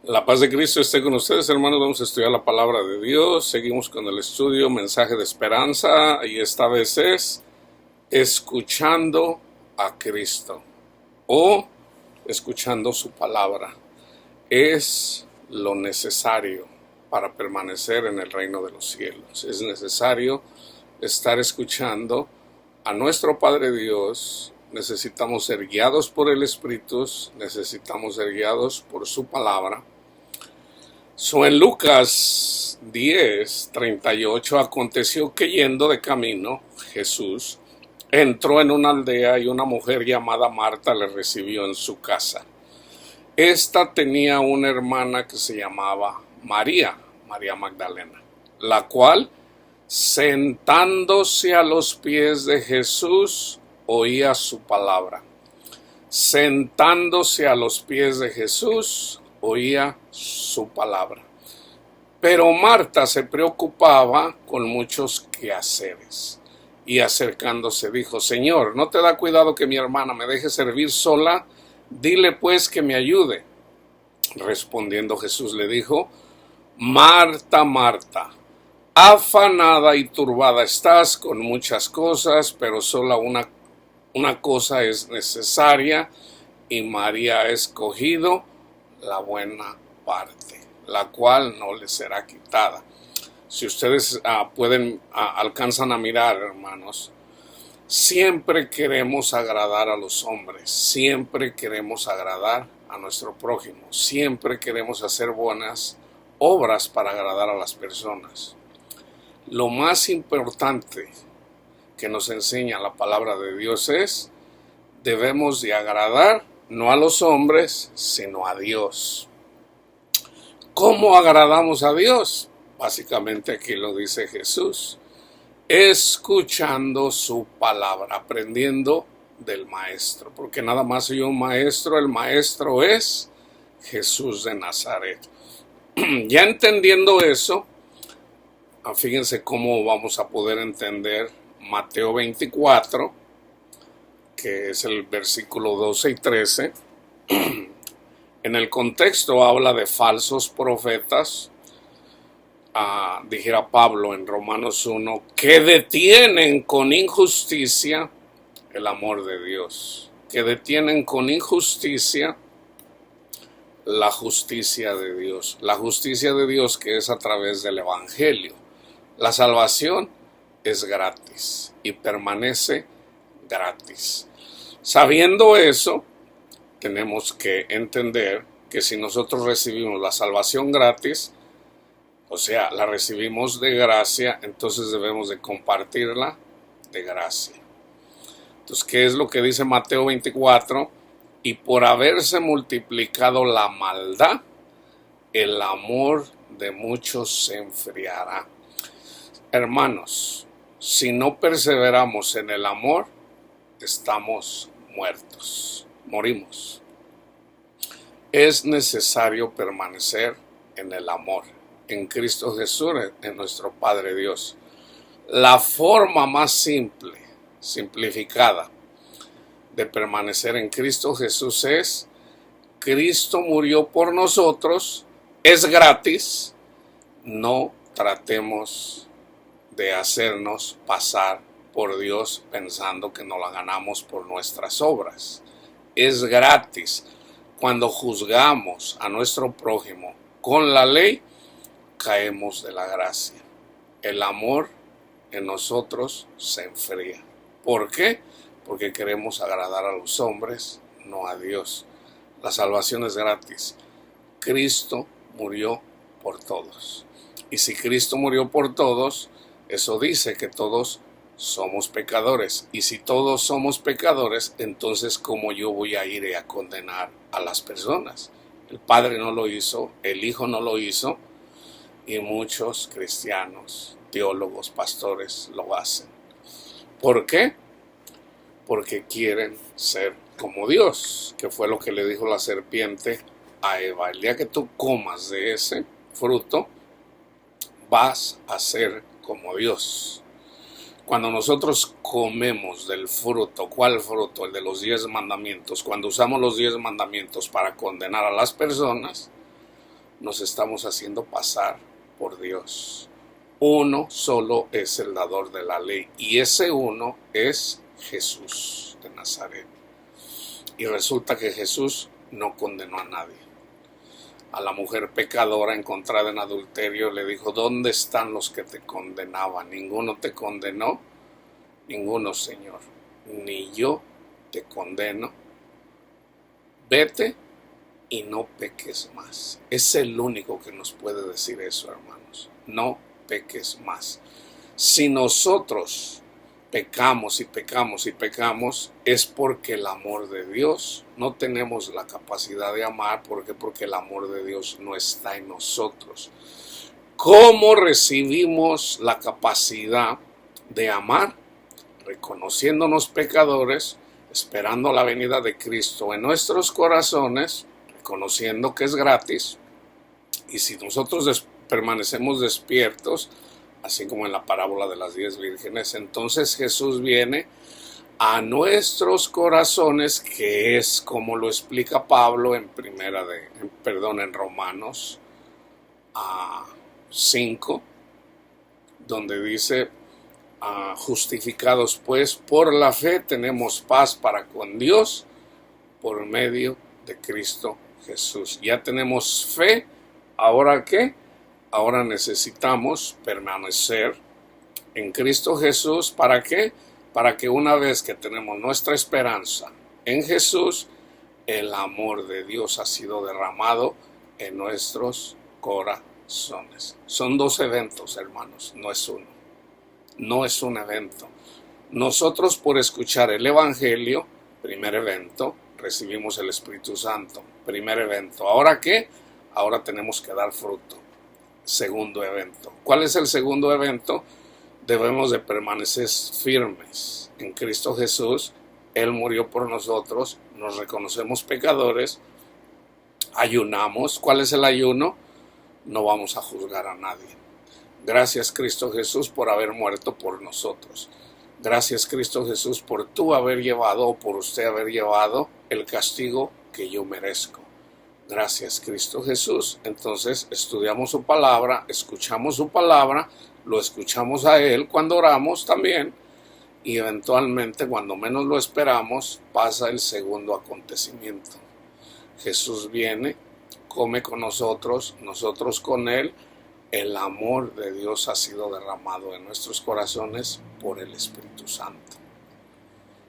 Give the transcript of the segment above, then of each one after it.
La paz de Cristo esté con ustedes, hermanos. Vamos a estudiar la palabra de Dios. Seguimos con el estudio Mensaje de Esperanza y esta vez es escuchando a Cristo o escuchando su palabra. Es lo necesario para permanecer en el reino de los cielos. Es necesario estar escuchando a nuestro Padre Dios. Necesitamos ser guiados por el Espíritu, necesitamos ser guiados por su palabra. En Lucas 10:38 aconteció que yendo de camino, Jesús entró en una aldea y una mujer llamada Marta le recibió en su casa. Esta tenía una hermana que se llamaba María Magdalena, la cual, sentándose a los pies de Jesús, oía su palabra. Sentándose a los pies de Jesús, oía su palabra. Pero Marta se preocupaba con muchos quehaceres y acercándose dijo: Señor, ¿no te da cuidado que mi hermana me deje servir sola? Dile pues que me ayude. Respondiendo Jesús le dijo: Marta, Marta, afanada y turbada estás con muchas cosas, pero sola una cosa es necesaria, y María ha escogido la buena parte, la cual no le será quitada. Si ustedes alcanzan a mirar, hermanos, siempre queremos agradar a los hombres, siempre queremos agradar a nuestro prójimo, siempre queremos hacer buenas obras para agradar a las personas. Lo más importante que nos enseña la palabra de Dios es: debemos de agradar no a los hombres, sino a Dios. ¿Cómo agradamos a Dios? Básicamente aquí lo dice Jesús: escuchando su palabra, aprendiendo del maestro, porque nada más hay un maestro, el maestro es Jesús de Nazaret. Ya entendiendo eso, fíjense cómo vamos a poder entender Mateo 24, que es el versículo 12 y 13. En el contexto habla de falsos profetas, dijera Pablo en Romanos 1, que detienen con injusticia el amor de Dios, que detienen con injusticia la justicia de Dios, la justicia de Dios que es a través del Evangelio. La salvación es gratis y permanece gratis. Sabiendo eso, tenemos que entender que si nosotros recibimos la salvación gratis, o sea, la recibimos de gracia, entonces debemos de compartirla de gracia. Entonces, ¿qué es lo que dice Mateo 24? Y por haberse multiplicado la maldad, el amor de muchos se enfriará. Hermanos, si no perseveramos en el amor, estamos muertos, morimos. Es necesario permanecer en el amor, en Cristo Jesús, en nuestro Padre Dios. La forma más simple, simplificada, de permanecer en Cristo Jesús es: Cristo murió por nosotros, es gratis, no tratemos de hacernos pasar por Dios pensando que nos la ganamos por nuestras obras. Es gratis. Cuando juzgamos a nuestro prójimo con la ley, caemos de la gracia. El amor en nosotros se enfría. ¿Por qué? Porque queremos agradar a los hombres, no a Dios. La salvación es gratis. Cristo murió por todos. Y si Cristo murió por todos, eso dice que todos somos pecadores. Y si todos somos pecadores, entonces ¿cómo yo voy a ir a condenar a las personas? El Padre no lo hizo, el Hijo no lo hizo, y muchos cristianos, teólogos, pastores lo hacen. ¿Por qué? Porque quieren ser como Dios, que fue lo que le dijo la serpiente a Eva: el día que tú comas de ese fruto, vas a ser como Dios. Cuando nosotros comemos del fruto, ¿cuál fruto? El de los 10 mandamientos. Cuando usamos los 10 mandamientos para condenar a las personas, nos estamos haciendo pasar por Dios. Uno solo es el dador de la ley y ese uno es Jesús de Nazaret. Y resulta que Jesús no condenó a nadie. A la mujer pecadora encontrada en adulterio le dijo: ¿dónde están los que te condenaban? ¿Ninguno te condenó? Ninguno, Señor. Ni yo te condeno. Vete y no peques más. Es el único que nos puede decir eso, hermanos. No peques más. Si nosotros pecamos y pecamos y pecamos, es porque el amor de Dios no tenemos la capacidad de amar. ¿Por qué? Porque el amor de Dios no está en nosotros. ¿Cómo recibimos la capacidad de amar? Reconociéndonos pecadores, esperando la venida de Cristo en nuestros corazones, reconociendo que es gratis. Y si nosotros permanecemos despiertos, así como en la parábola de las 10 vírgenes, entonces Jesús viene a nuestros corazones, que es como lo explica Pablo en Romanos 5, donde dice: justificados pues por la fe tenemos paz para con Dios por medio de Cristo Jesús. Ya tenemos fe. ¿Ahora qué? Ahora necesitamos permanecer en Cristo Jesús. ¿Para qué? Para que una vez que tenemos nuestra esperanza en Jesús, el amor de Dios ha sido derramado en nuestros corazones. Son dos eventos, hermanos, no es uno. No es un evento. Nosotros, por escuchar el Evangelio, primer evento, recibimos el Espíritu Santo, primer evento. ¿Ahora qué? Ahora tenemos que dar fruto. Segundo evento. ¿Cuál es el segundo evento? Debemos de permanecer firmes en Cristo Jesús. Él murió por nosotros, nos reconocemos pecadores, ayunamos. ¿Cuál es el ayuno? No vamos a juzgar a nadie. Gracias, Cristo Jesús, por haber muerto por nosotros. Gracias, Cristo Jesús, por tú haber llevado, o por usted haber llevado, el castigo que yo merezco. Gracias, Cristo Jesús. Entonces estudiamos su palabra, escuchamos su palabra, lo escuchamos a Él cuando oramos también, y eventualmente, cuando menos lo esperamos, pasa el segundo acontecimiento. Jesús viene, come con nosotros, nosotros con Él. El amor de Dios ha sido derramado en nuestros corazones por el Espíritu Santo.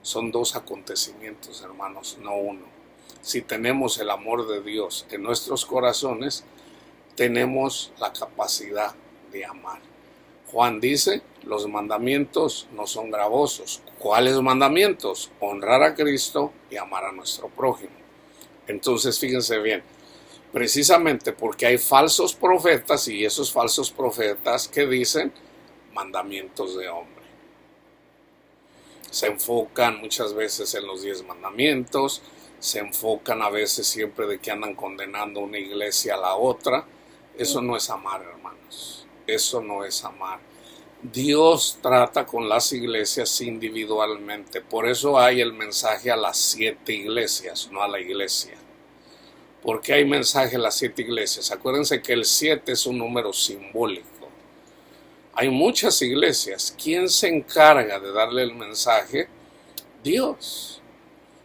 Son dos acontecimientos, hermanos, no uno. Si tenemos el amor de Dios en nuestros corazones, tenemos la capacidad de amar. Juan dice: los mandamientos no son gravosos. ¿Cuáles mandamientos? Honrar a Cristo y amar a nuestro prójimo. Entonces, fíjense bien, precisamente porque hay falsos profetas, y esos falsos profetas que dicen mandamientos de hombre. Se enfocan muchas veces en los 10 mandamientos, se enfocan a veces siempre de que andan condenando una iglesia a la otra. Eso no es amar, hermanos. Eso no es amar. Dios trata con las iglesias individualmente. Por eso hay el mensaje a las 7 iglesias, no a la iglesia. ¿Por qué hay mensaje a las 7 iglesias? Acuérdense que el 7 es un número simbólico. Hay muchas iglesias. ¿Quién se encarga de darle el mensaje? Dios.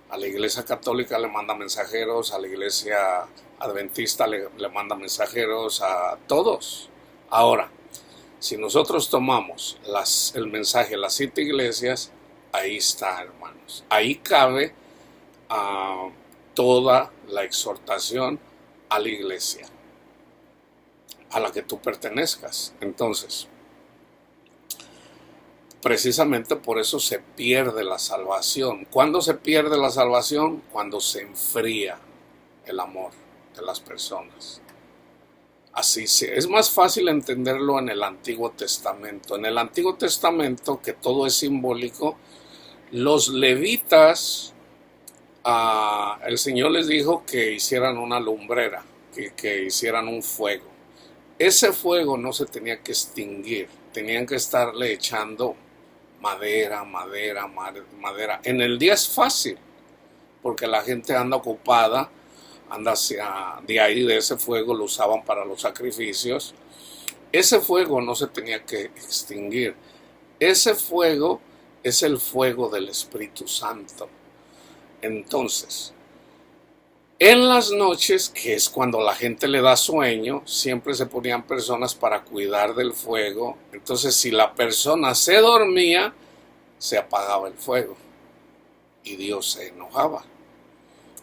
A la iglesia católica le manda mensajeros, a la iglesia adventista le manda mensajeros, a todos. Ahora, si nosotros tomamos el mensaje de las 7 iglesias, ahí está, hermanos. Ahí cabe toda la exhortación a la iglesia a la que tú pertenezcas. Entonces, precisamente por eso se pierde la salvación. ¿Cuándo se pierde la salvación? Cuando se enfría el amor de las personas. Así es más fácil entenderlo en el Antiguo Testamento. En el Antiguo Testamento, que todo es simbólico, los levitas, el Señor les dijo que hicieran una lumbrera, que hicieran un fuego. Ese fuego no se tenía que extinguir, tenían que estarle echando madera. En el día es fácil, porque la gente anda ocupada anda hacia de ahí, de ese fuego lo usaban para los sacrificios. Ese fuego no se tenía que extinguir. Ese fuego es el fuego del Espíritu Santo. Entonces, en las noches, que es cuando la gente le da sueño, siempre se ponían personas para cuidar del fuego. Entonces, si la persona se dormía, se apagaba el fuego y Dios se enojaba.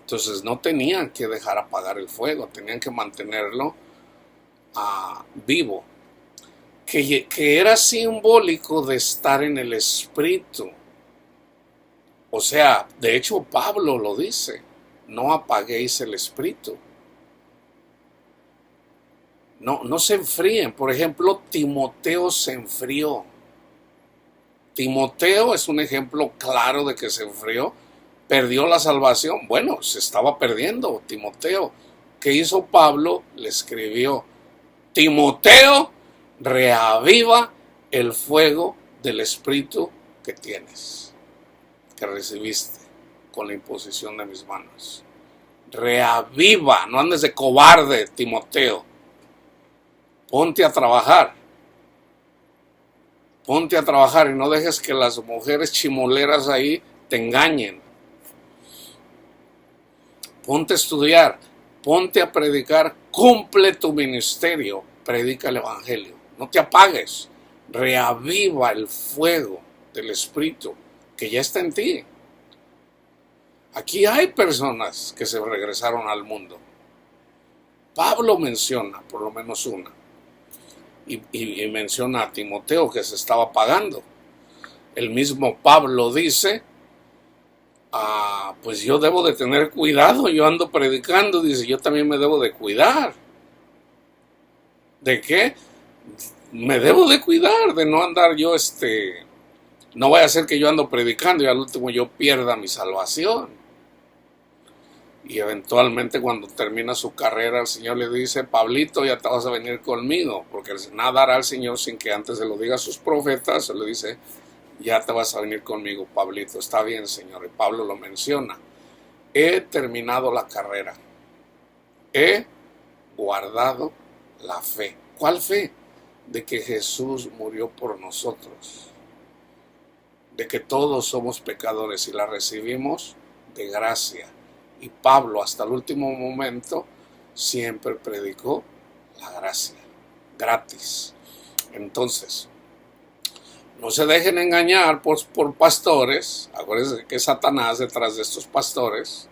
Entonces, no tenían que dejar apagar el fuego, tenían que mantenerlo vivo, que era simbólico de estar en el Espíritu. O sea, de hecho, Pablo lo dice. No apaguéis el espíritu. No se enfríen. Por ejemplo, Timoteo se enfrió. Timoteo es un ejemplo claro de que se enfrió. Perdió la salvación. Bueno, se estaba perdiendo Timoteo. ¿Qué hizo Pablo? Le escribió: Timoteo, reaviva el fuego del espíritu que tienes, que recibiste con la imposición de mis manos. Reaviva, no andes de cobarde, Timoteo. Ponte a trabajar. Ponte a trabajar y no dejes que las mujeres chimoleras ahí te engañen. Ponte a estudiar, ponte a predicar, cumple tu ministerio, predica el evangelio. No te apagues. Reaviva el fuego del espíritu que ya está en ti. Aquí hay personas que se regresaron al mundo. Pablo menciona por lo menos una. Y menciona a Timoteo que se estaba apagando. El mismo Pablo dice, pues yo debo de tener cuidado, yo ando predicando, dice, yo también me debo de cuidar. ¿De qué? Me debo de cuidar, de no andar yo, no vaya a ser que yo ando predicando y al último yo pierda mi salvación. Y eventualmente cuando termina su carrera el Señor le dice: Pablito, ya te vas a venir conmigo, porque nada hará el Señor sin que antes se lo diga a sus profetas. Se le dice: ya te vas a venir conmigo, Pablito. Está bien, Señor. Y Pablo lo menciona: he terminado la carrera, he guardado la fe. ¿Cuál fe? De que Jesús murió por nosotros, de que todos somos pecadores y la recibimos de gracia. Y Pablo hasta el último momento siempre predicó la gracia, gratis. Entonces, no se dejen engañar por pastores. Acuérdense que es Satanás detrás de estos pastores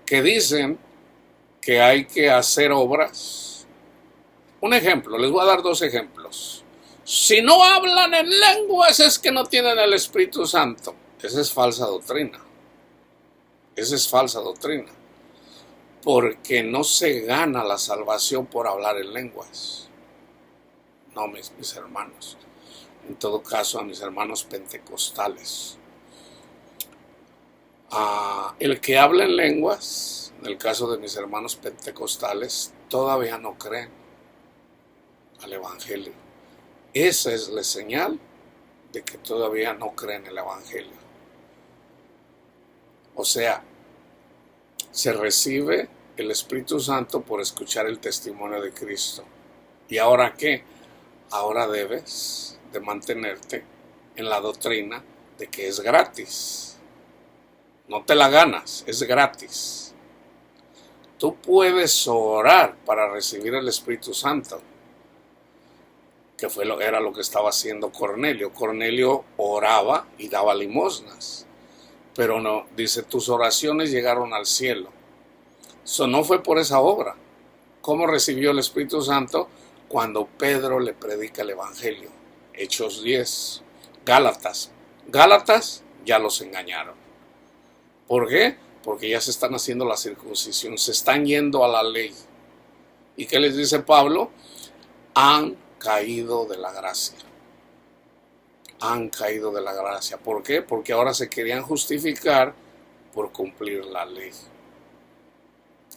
que dicen que hay que hacer obras. Un ejemplo, les voy a dar dos ejemplos. Si no hablan en lenguas es que no tienen el Espíritu Santo. Esa es falsa doctrina. Esa es falsa doctrina, porque no se gana la salvación por hablar en lenguas. No, mis hermanos. En todo caso, a mis hermanos pentecostales. El que habla en lenguas, en el caso de mis hermanos pentecostales, todavía no creen al evangelio. Esa es la señal de que todavía no creen el evangelio. O sea, se recibe el Espíritu Santo por escuchar el testimonio de Cristo. ¿Y ahora qué? Ahora debes de mantenerte en la doctrina de que es gratis. No te la ganas, es gratis. Tú puedes orar para recibir el Espíritu Santo, que era lo que estaba haciendo Cornelio. Cornelio oraba y daba limosnas. Pero no, dice, tus oraciones llegaron al cielo. Eso no fue por esa obra. ¿Cómo recibió el Espíritu Santo? Cuando Pedro le predica el Evangelio. Hechos 10. Gálatas ya los engañaron. ¿Por qué? Porque ya se están haciendo la circuncisión, se están yendo a la ley. ¿Y qué les dice Pablo? Han caído de la gracia. Han caído de la gracia. ¿Por qué? Porque ahora se querían justificar por cumplir la ley.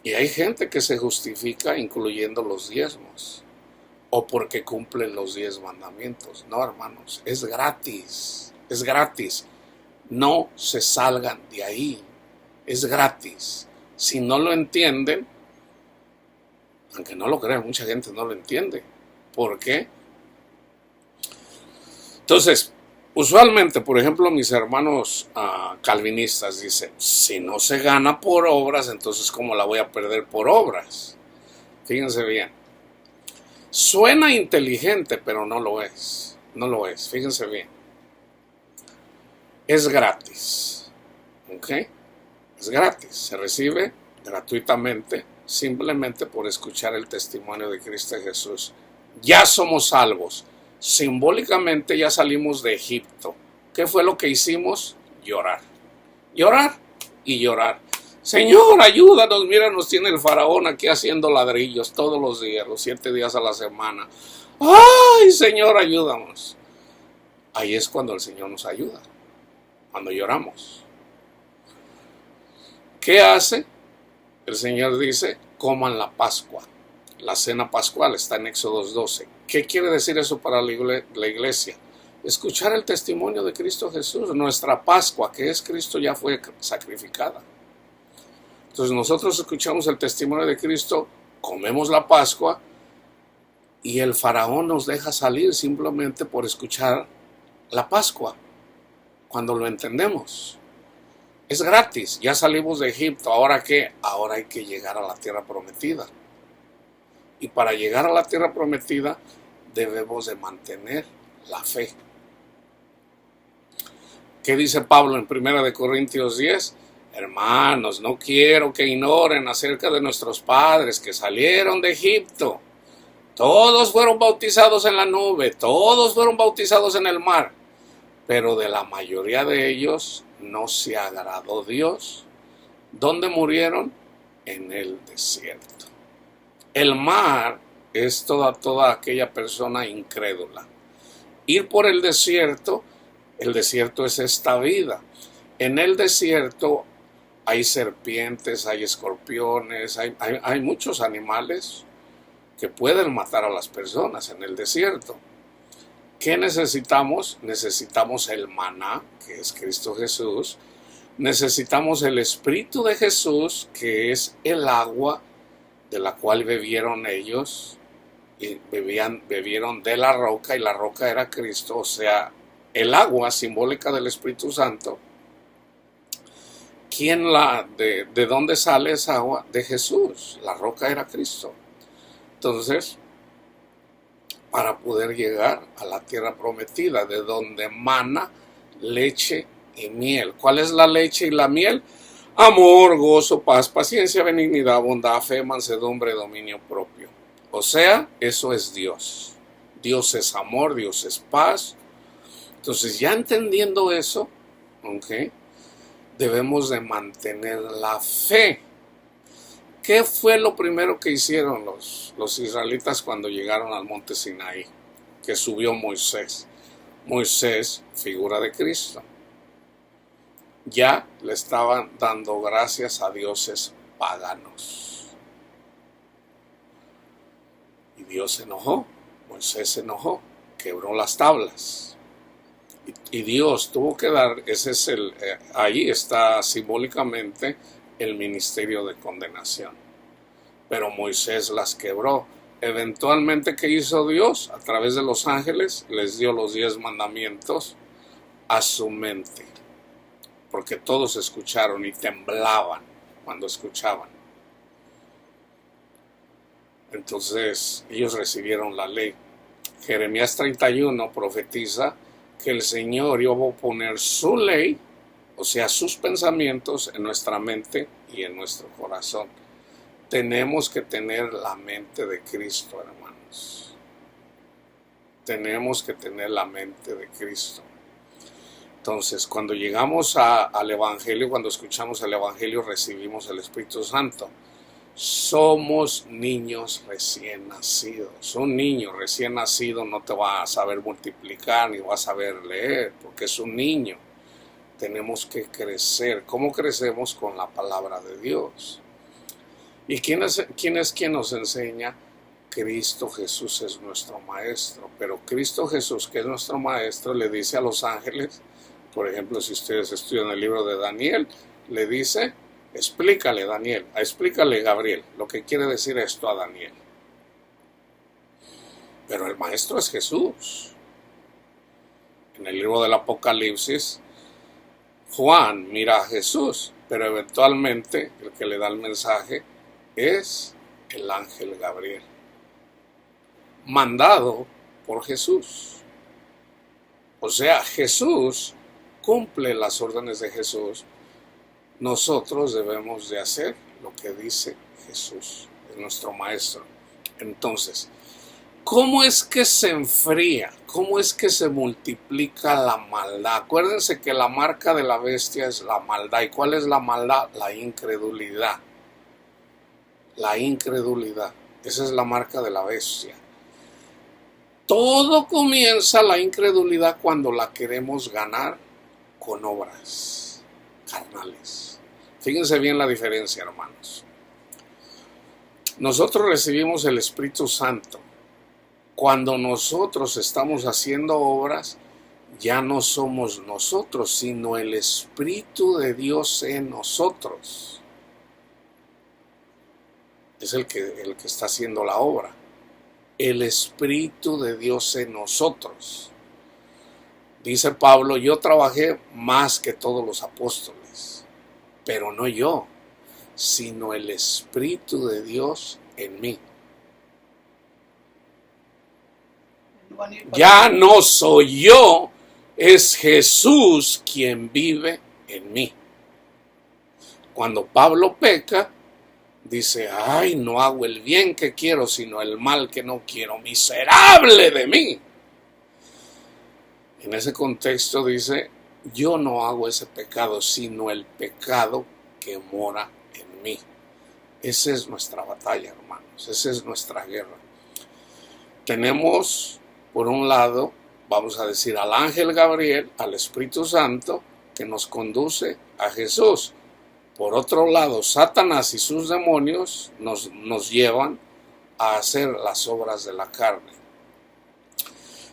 Y hay gente que se justifica incluyendo los diezmos, o porque cumplen los 10 mandamientos. No, hermanos, es gratis. Es gratis. No se salgan de ahí. Es gratis. Si no lo entienden, Aunque no lo crea, mucha gente no lo entiende. ¿Por qué? Entonces, usualmente, por ejemplo, mis hermanos calvinistas dicen, si no se gana por obras, entonces ¿cómo la voy a perder por obras? Fíjense bien. Suena inteligente, pero no lo es. No lo es, fíjense bien. Es gratis. ¿Ok? Es gratis. Se recibe gratuitamente, simplemente por escuchar el testimonio de Cristo Jesús. Ya somos salvos. Simbólicamente ya salimos de Egipto. ¿Qué fue lo que hicimos? Llorar. Llorar y llorar. Señor, ayúdanos. Mira, nos tiene el faraón aquí haciendo ladrillos todos los días, los 7 días a la semana. ¡Ay, Señor, ayúdanos! Ahí es cuando el Señor nos ayuda. Cuando lloramos. ¿Qué hace? El Señor dice, coman la Pascua. La cena pascual está en Éxodo 12. ¿Qué quiere decir eso para la iglesia? Escuchar el testimonio de Cristo Jesús. Nuestra Pascua, que es Cristo, ya fue sacrificada. Entonces nosotros escuchamos el testimonio de Cristo, comemos la Pascua y el faraón nos deja salir simplemente por escuchar la Pascua, cuando lo entendemos. Es gratis, ya salimos de Egipto. ¿Ahora qué? Ahora hay que llegar a la tierra prometida. Y para llegar a la tierra prometida debemos de mantener la fe. ¿Qué dice Pablo en 1 Corintios 10? Hermanos, no quiero que ignoren acerca de nuestros padres que salieron de Egipto. Todos fueron bautizados en la nube, todos fueron bautizados en el mar, pero de la mayoría de ellos no se agradó Dios. ¿Dónde murieron? En el desierto. El mar es toda aquella persona incrédula. Ir por el desierto es esta vida. En el desierto hay serpientes, hay escorpiones, hay muchos animales que pueden matar a las personas en el desierto. ¿Qué necesitamos? Necesitamos el maná, que es Cristo Jesús. Necesitamos el Espíritu de Jesús, que es el agua de la cual bebieron ellos. Y bebieron de la roca, y la roca era Cristo, o sea, el agua simbólica del Espíritu Santo. ¿De dónde sale esa agua? De Jesús. La roca era Cristo. Entonces, para poder llegar a la tierra prometida, de donde mana leche y miel. ¿Cuál es la leche y la miel? Amor, gozo, paz, paciencia, benignidad, bondad, fe, mansedumbre, dominio propio. O sea, eso es Dios. Dios es amor, Dios es paz. Entonces, ya entendiendo eso, ¿ok?, debemos de mantener la fe. ¿Qué fue lo primero que hicieron los israelitas cuando llegaron al monte Sinaí? Que subió Moisés. Moisés, figura de Cristo. Ya le estaban dando gracias a dioses paganos. Y Dios se enojó. Moisés se enojó. Quebró las tablas. Y Dios tuvo que dar, ahí está simbólicamente el ministerio de condenación. Pero Moisés las quebró. Eventualmente, ¿qué hizo Dios? A través de los ángeles les dio los 10 mandamientos a su mente. Porque todos escucharon y temblaban cuando escuchaban. Entonces ellos recibieron la ley. Jeremías 31 profetiza que el Señor iba a poner su ley, o sea, sus pensamientos en nuestra mente y en nuestro corazón. Tenemos que tener la mente de Cristo, hermanos. Tenemos que tener la mente de Cristo. Entonces, cuando llegamos al Evangelio, cuando escuchamos el Evangelio, recibimos el Espíritu Santo. Somos niños recién nacidos. Un niño recién nacido no te va a saber multiplicar ni va a saber leer, porque es un niño. Tenemos que crecer. ¿Cómo crecemos? Con la palabra de Dios. ¿Y quién es quien nos enseña? Cristo Jesús es nuestro maestro. Pero Cristo Jesús, que es nuestro maestro, le dice a los ángeles, por ejemplo, si ustedes estudian el libro de Daniel, le dice: explícale, Daniel, explícale, Gabriel, lo que quiere decir esto a Daniel. pero el maestro es Jesús. En el libro del Apocalipsis, Juan mira a Jesús, pero eventualmente el que le da el mensaje es el ángel Gabriel, mandado por Jesús. O sea, Jesús cumple las órdenes de Jesús. Nosotros debemos de hacer lo que dice Jesús, es nuestro maestro. Entonces, ¿cómo es que se enfría? ¿Cómo es que se multiplica la maldad? Acuérdense que la marca de la bestia es la maldad. ¿Y cuál es la maldad? La incredulidad. La incredulidad. Esa es la marca de la bestia. Todo comienza la incredulidad cuando la queremos ganar con obras carnales. Fíjense bien la diferencia, hermanos. Nosotros recibimos el Espíritu Santo. Cuando nosotros estamos haciendo obras, ya no somos nosotros, sino el Espíritu de Dios en nosotros. Es el que está haciendo la obra. El Espíritu de Dios en nosotros. Dice Pablo, yo trabajé más que todos los apóstoles, pero no yo, sino el Espíritu de Dios en mí. Ya no soy yo, es Jesús quien vive en mí. Cuando Pablo peca, dice, ay, no hago el bien que quiero, sino el mal que no quiero. Miserable de mí. En ese contexto dice, yo no hago ese pecado, sino el pecado que mora en mí. Esa es nuestra batalla, hermanos. Esa es nuestra guerra. Tenemos, por un lado, vamos a decir, al ángel Gabriel, al Espíritu Santo, que nos conduce a Jesús. Por otro lado, Satanás y sus demonios nos llevan a hacer las obras de la carne.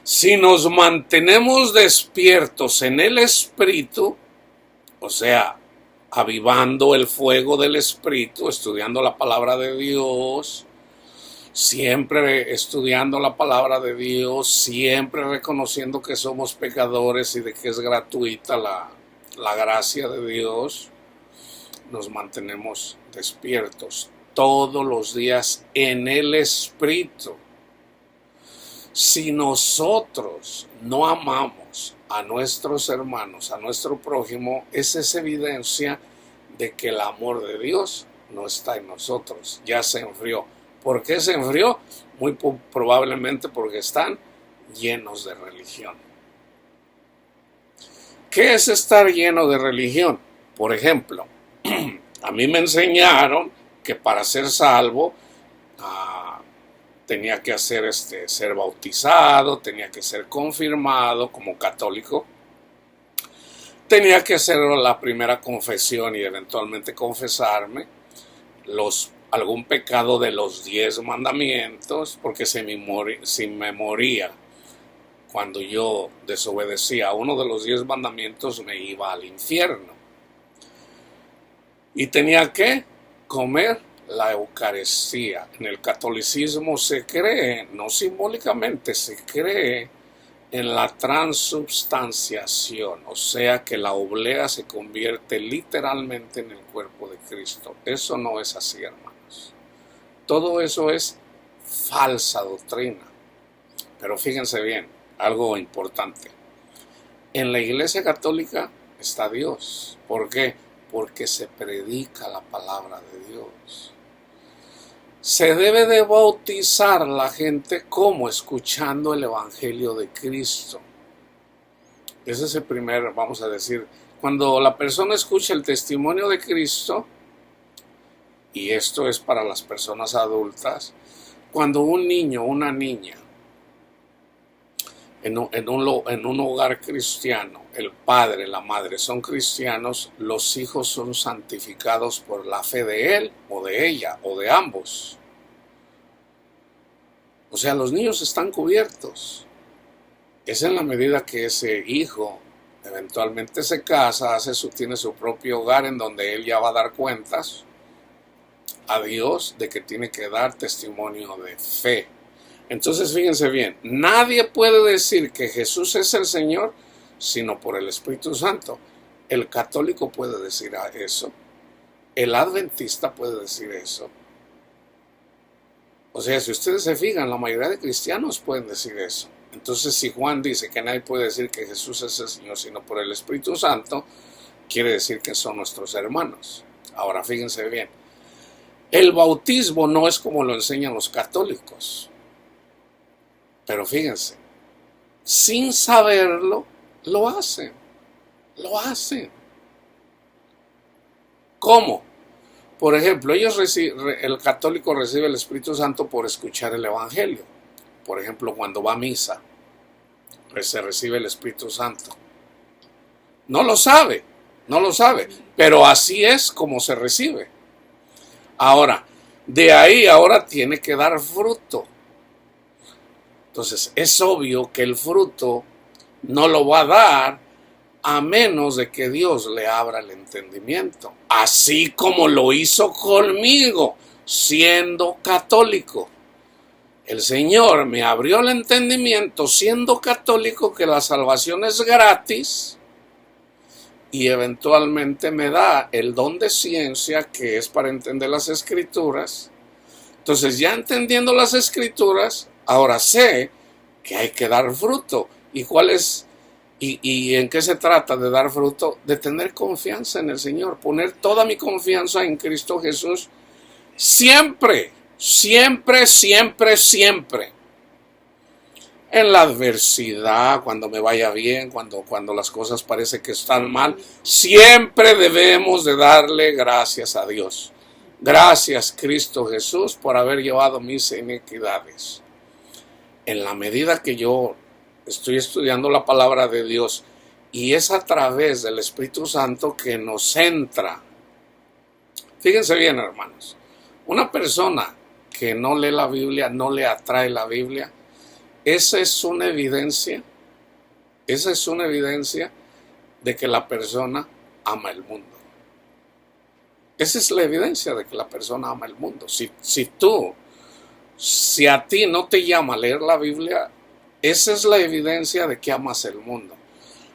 Si nos mantenemos despiertos en el Espíritu, o sea, avivando el fuego del Espíritu, estudiando la palabra de Dios, siempre estudiando la palabra de Dios, siempre reconociendo que somos pecadores y de que es gratuita la gracia de Dios, nos mantenemos despiertos todos los días en el Espíritu. Si nosotros no amamos a nuestros hermanos, a nuestro prójimo, esa es evidencia de que el amor de Dios no está en nosotros, ya se enfrió. ¿Por qué se enfrió? Muy probablemente porque están llenos de religión. ¿Qué es estar lleno de religión? Por ejemplo, a mí me enseñaron que para ser salvo tenía que ser bautizado, tenía que ser confirmado como católico, tenía que hacer la primera confesión y eventualmente confesarme algún pecado de los 10 mandamientos, porque si me moría cuando yo desobedecía a uno de los 10 mandamientos me iba al infierno. Y tenía que comer la Eucaristía. En el catolicismo se cree, no simbólicamente, se cree en la transubstanciación, o sea que la oblea se convierte literalmente en el cuerpo de Cristo. Eso no es así, hermanos. Todo eso es falsa doctrina. Pero fíjense bien, algo importante. En la Iglesia Católica está Dios. ¿Por qué? Porque se predica la palabra de Dios. Se debe de bautizar la gente como escuchando el Evangelio de Cristo. Ese es el primer, vamos a decir, cuando la persona escucha el testimonio de Cristo, y esto es para las personas adultas, cuando un niño o una niña en un hogar cristiano, el padre, la madre son cristianos, los hijos son santificados por la fe de él o de ella o de ambos. O sea, los niños están cubiertos. Es en la medida que ese hijo eventualmente se casa, tiene su propio hogar en donde él ya va a dar cuentas a Dios de que tiene que dar testimonio de fe. Entonces fíjense bien, nadie puede decir que Jesús es el Señor sino por el Espíritu Santo. El católico puede decir eso, el adventista puede decir eso. O sea, si ustedes se fijan, la mayoría de cristianos pueden decir eso. Entonces, si Juan dice que nadie puede decir que Jesús es el Señor sino por el Espíritu Santo, quiere decir que son nuestros hermanos. Ahora, fíjense bien, el bautismo no es como lo enseñan los católicos. Pero fíjense, sin saberlo, lo hacen. Lo hacen. ¿Cómo? Por ejemplo, el católico recibe el Espíritu Santo por escuchar el Evangelio. Por ejemplo, cuando va a misa, se recibe el Espíritu Santo. No lo sabe, pero así es como se recibe. Ahora, de ahí ahora tiene que dar fruto. Entonces, es obvio que el fruto no lo va a dar a menos de que Dios le abra el entendimiento. Así como lo hizo conmigo, siendo católico. El Señor me abrió el entendimiento, siendo católico, que la salvación es gratis. Y eventualmente me da el don de ciencia, que es para entender las Escrituras. Entonces, ya entendiendo las Escrituras, ahora sé que hay que dar fruto. ¿Y cuál es? ¿Y en qué se trata de dar fruto? De tener confianza en el Señor, poner toda mi confianza en Cristo Jesús siempre, siempre, siempre, siempre. En la adversidad, cuando me vaya bien, cuando las cosas parece que están mal, siempre debemos de darle gracias a Dios. Gracias, Cristo Jesús, por haber llevado mis iniquidades. En la medida que yo estoy estudiando la palabra de Dios, y es a través del Espíritu Santo que nos entra. Fíjense bien, hermanos, una persona que no lee la Biblia, no le atrae la Biblia, esa es una evidencia de que la persona ama el mundo. Esa es la evidencia de que la persona ama el mundo. Si a ti no te llama a leer la Biblia, esa es la evidencia de que amas el mundo.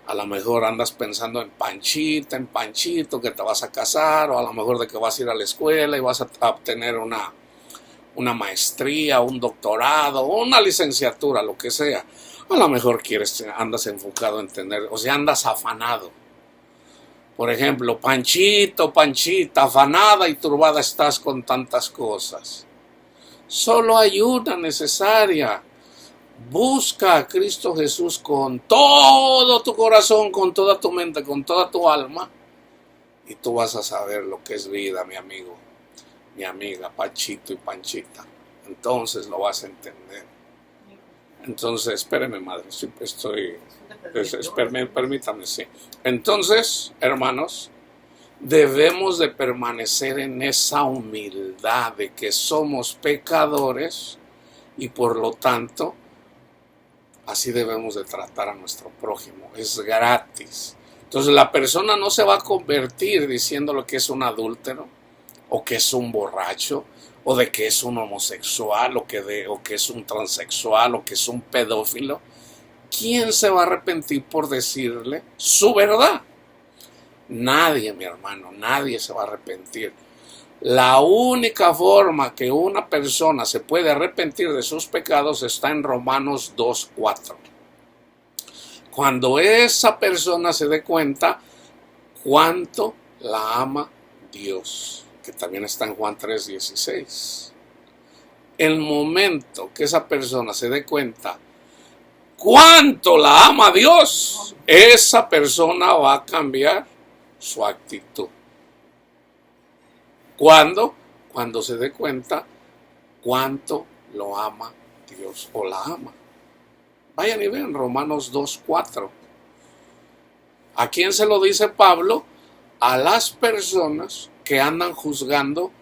A lo mejor andas pensando en Panchito, que te vas a casar, o a lo mejor de que vas a ir a la escuela y vas a obtener una maestría, un doctorado, o una licenciatura, lo que sea. A lo mejor andas enfocado en tener, o sea, andas afanado. Por ejemplo, Panchita, afanada y turbada estás con tantas cosas. Solo hay una necesaria. Busca a Cristo Jesús con todo tu corazón, con toda tu mente, con toda tu alma, y tú vas a saber lo que es vida, mi amigo, mi amiga, Panchito y Panchita. Entonces lo vas a entender. Entonces, espéreme, madre, permítame, sí. Entonces, hermanos, debemos de permanecer en esa humildad de que somos pecadores y por lo tanto así debemos de tratar a nuestro prójimo. Es gratis. Entonces la persona no se va a convertir diciendo lo que es un adúltero, o que es un borracho, o de que es un homosexual, o que es un transexual, o que es un pedófilo. ¿Quién se va a arrepentir por decirle su verdad? Nadie, mi hermano, nadie se va a arrepentir. La única forma que una persona se puede arrepentir de sus pecados está en Romanos 2:4. Cuando esa persona se dé cuenta cuánto la ama Dios, que también está en Juan 3:16. El momento que esa persona se dé cuenta cuánto la ama Dios, esa persona va a cambiar su actitud. ¿Cuándo? Cuando se dé cuenta cuánto lo ama Dios o la ama. Vayan y vean Romanos 2:4. ¿A quién se lo dice Pablo? A las personas que andan juzgando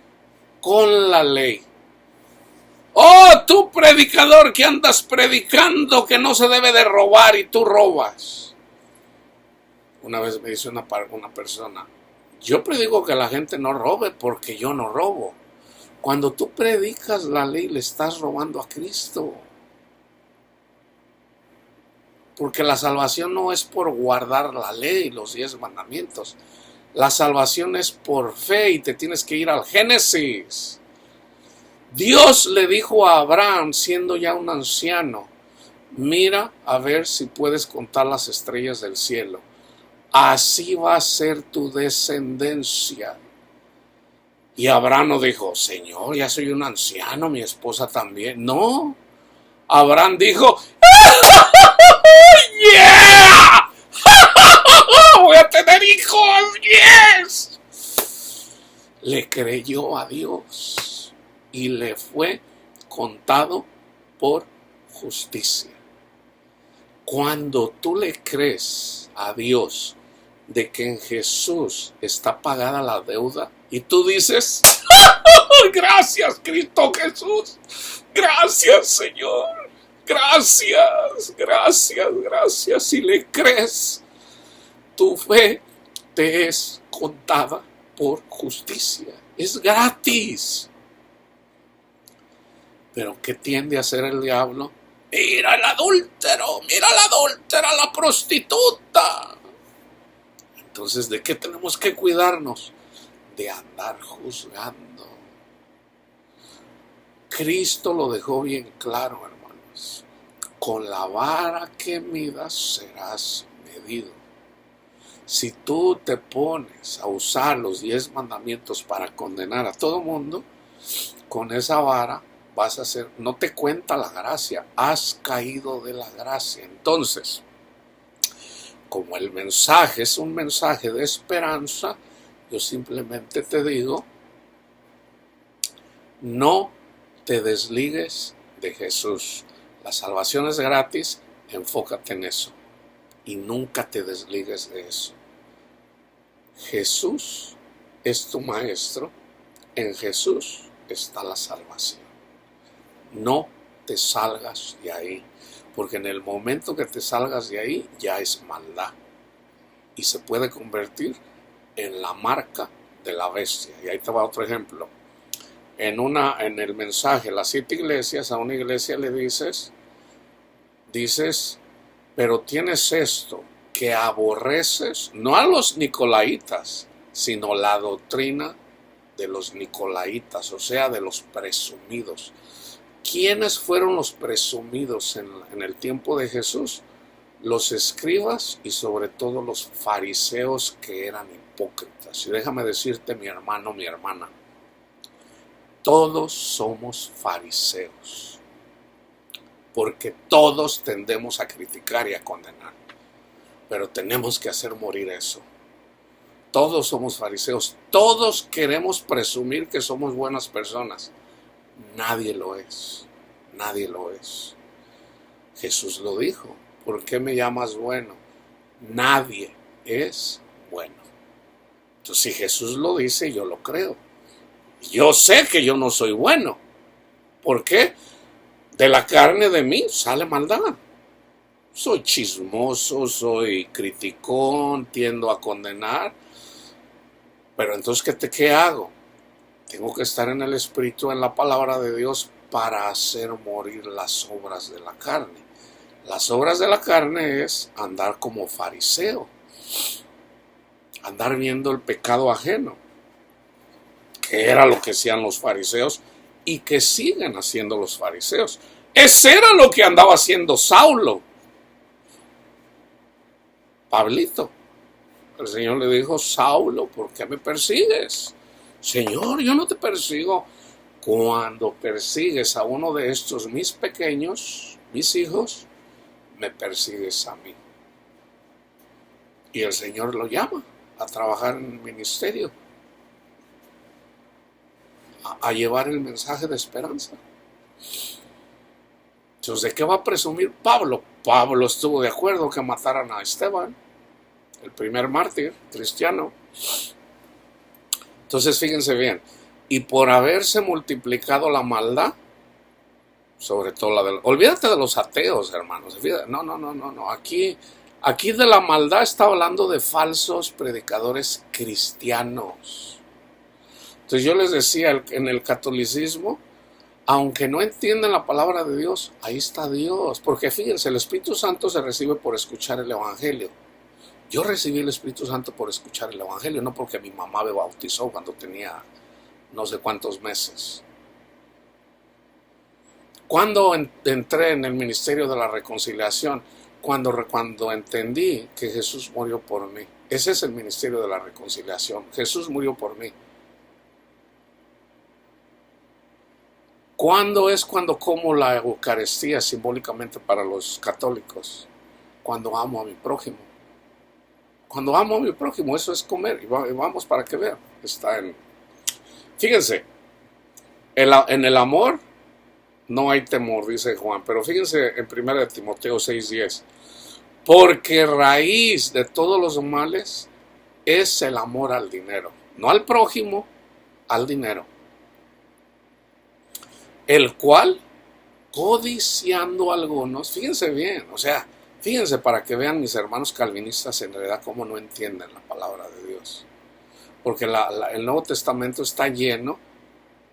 con la ley. ¡Oh, tú predicador que andas predicando que no se debe de robar y tú robas! Una vez me dice una persona, yo predico que la gente no robe porque yo no robo. Cuando tú predicas la ley le estás robando a Cristo. Porque la salvación no es por guardar la ley, los 10 mandamientos. La salvación es por fe y te tienes que ir al Génesis. Dios le dijo a Abraham, siendo ya un anciano, mira a ver si puedes contar las estrellas del cielo. Así va a ser tu descendencia. Y Abraham no dijo, Señor, ya soy un anciano, mi esposa también. No, Abraham dijo, ¡yeah! ¡Voy a tener hijos! ¡Yes! Le creyó a Dios y le fue contado por justicia. Cuando tú le crees a Dios de que en Jesús está pagada la deuda y tú dices, gracias Cristo Jesús, gracias Señor, gracias, gracias, gracias. Si le crees, tu fe te es contada por justicia. Es gratis. Pero ¿qué tiende a hacer el diablo? Mira el adúltero, mira la adúltera, la prostituta. Entonces, ¿de qué tenemos que cuidarnos? De andar juzgando. Cristo lo dejó bien claro, hermanos. Con la vara que midas serás medido. Si tú te pones a usar los 10 mandamientos para condenar a todo mundo, con esa vara vas a hacer, no te cuenta la gracia, has caído de la gracia. Entonces, como el mensaje es un mensaje de esperanza, yo simplemente te digo, no te desligues de Jesús. La salvación es gratis, enfócate en eso y nunca te desligues de eso. Jesús es tu maestro, en Jesús está la salvación. No te salgas de ahí, porque en el momento que te salgas de ahí ya es maldad y se puede convertir en la marca de la bestia. Y ahí te va otro ejemplo. En el mensaje, las 7 iglesias, a una iglesia le dices, pero tienes esto, que aborreces, no a los nicolaitas, sino la doctrina de los nicolaitas, o sea, de los presumidos. ¿Quiénes fueron los presumidos en el tiempo de Jesús? Los escribas y sobre todo los fariseos que eran hipócritas. Y déjame decirte, mi hermano, mi hermana, todos somos fariseos, porque todos tendemos a criticar y a condenar, pero tenemos que hacer morir eso. Todos somos fariseos, todos queremos presumir que somos buenas personas. Nadie lo es, nadie lo es. Jesús lo dijo, ¿por qué me llamas bueno? Nadie es bueno. Entonces, si Jesús lo dice, yo lo creo. Yo sé que yo no soy bueno. ¿Por qué? De la carne de mí sale maldad. Soy chismoso, soy criticón, tiendo a condenar. Pero entonces, ¿qué hago? Tengo que estar en el Espíritu, en la palabra de Dios, para hacer morir las obras de la carne. Las obras de la carne es andar como fariseo, andar viendo el pecado ajeno, que era lo que hacían los fariseos y que siguen haciendo los fariseos. Ese era lo que andaba haciendo Saulo. Pablito, el Señor le dijo, Saulo, ¿por qué me persigues? Señor, yo no te persigo. Cuando persigues a uno de estos mis pequeños, mis hijos, me persigues a mí. Y el Señor lo llama a trabajar en el ministerio, a llevar el mensaje de esperanza. Entonces, ¿de qué va a presumir Pablo? Pablo estuvo de acuerdo que mataran a Esteban, el primer mártir cristiano. Entonces, fíjense bien, y por haberse multiplicado la maldad, sobre todo olvídate de los ateos, hermanos. No. Aquí de la maldad está hablando de falsos predicadores cristianos. Entonces yo les decía, en el catolicismo Aunque no entiendan la palabra de Dios, ahí está Dios. Porque fíjense, el Espíritu Santo se recibe por escuchar el Evangelio. Yo recibí el Espíritu Santo por escuchar el Evangelio, no porque mi mamá me bautizó cuando tenía no sé cuántos meses. Cuando entré en el ministerio de la reconciliación, cuando entendí que Jesús murió por mí. Ese es el ministerio de la reconciliación. Jesús murió por mí. ¿Cuándo es cuando como la Eucaristía simbólicamente para los católicos? Cuando amo a mi prójimo. Cuando amo a mi prójimo, eso es comer. Y vamos para que vean. Fíjense, en el amor no hay temor, dice Juan. Pero fíjense en 1 Timoteo 6:10. Porque raíz de todos los males es el amor al dinero. No al prójimo, al dinero. El cual, codiciando algunos, fíjense bien, fíjense para que vean mis hermanos calvinistas en realidad cómo no entienden la palabra de Dios. Porque el Nuevo Testamento está lleno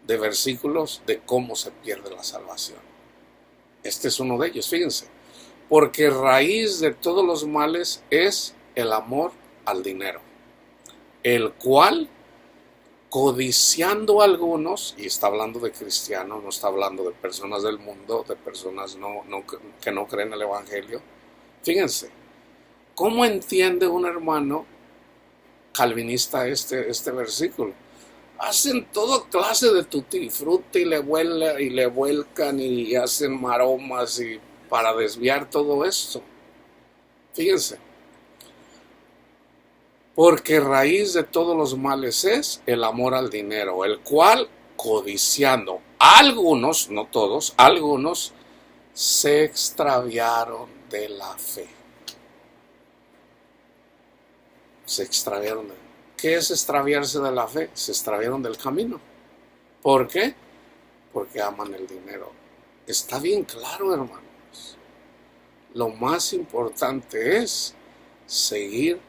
de versículos de cómo se pierde la salvación. Este es uno de ellos, fíjense. Porque raíz de todos los males es el amor al dinero, el cual, codiciando algunos, y está hablando de cristianos, no está hablando de personas del mundo, de personas que no creen el Evangelio. Fíjense, ¿cómo entiende un hermano calvinista este versículo? Hacen toda clase de tutti frutti y le vuelcan y hacen maromas y para desviar todo esto. Fíjense. Porque raíz de todos los males es el amor al dinero, el cual, codiciando, algunos, no todos, algunos se extraviaron de la fe. Se extraviaron de... ¿Qué es extraviarse de la fe? Se extraviaron del camino. ¿Por qué? Porque aman el dinero. Está bien claro, hermanos. Lo más importante es seguir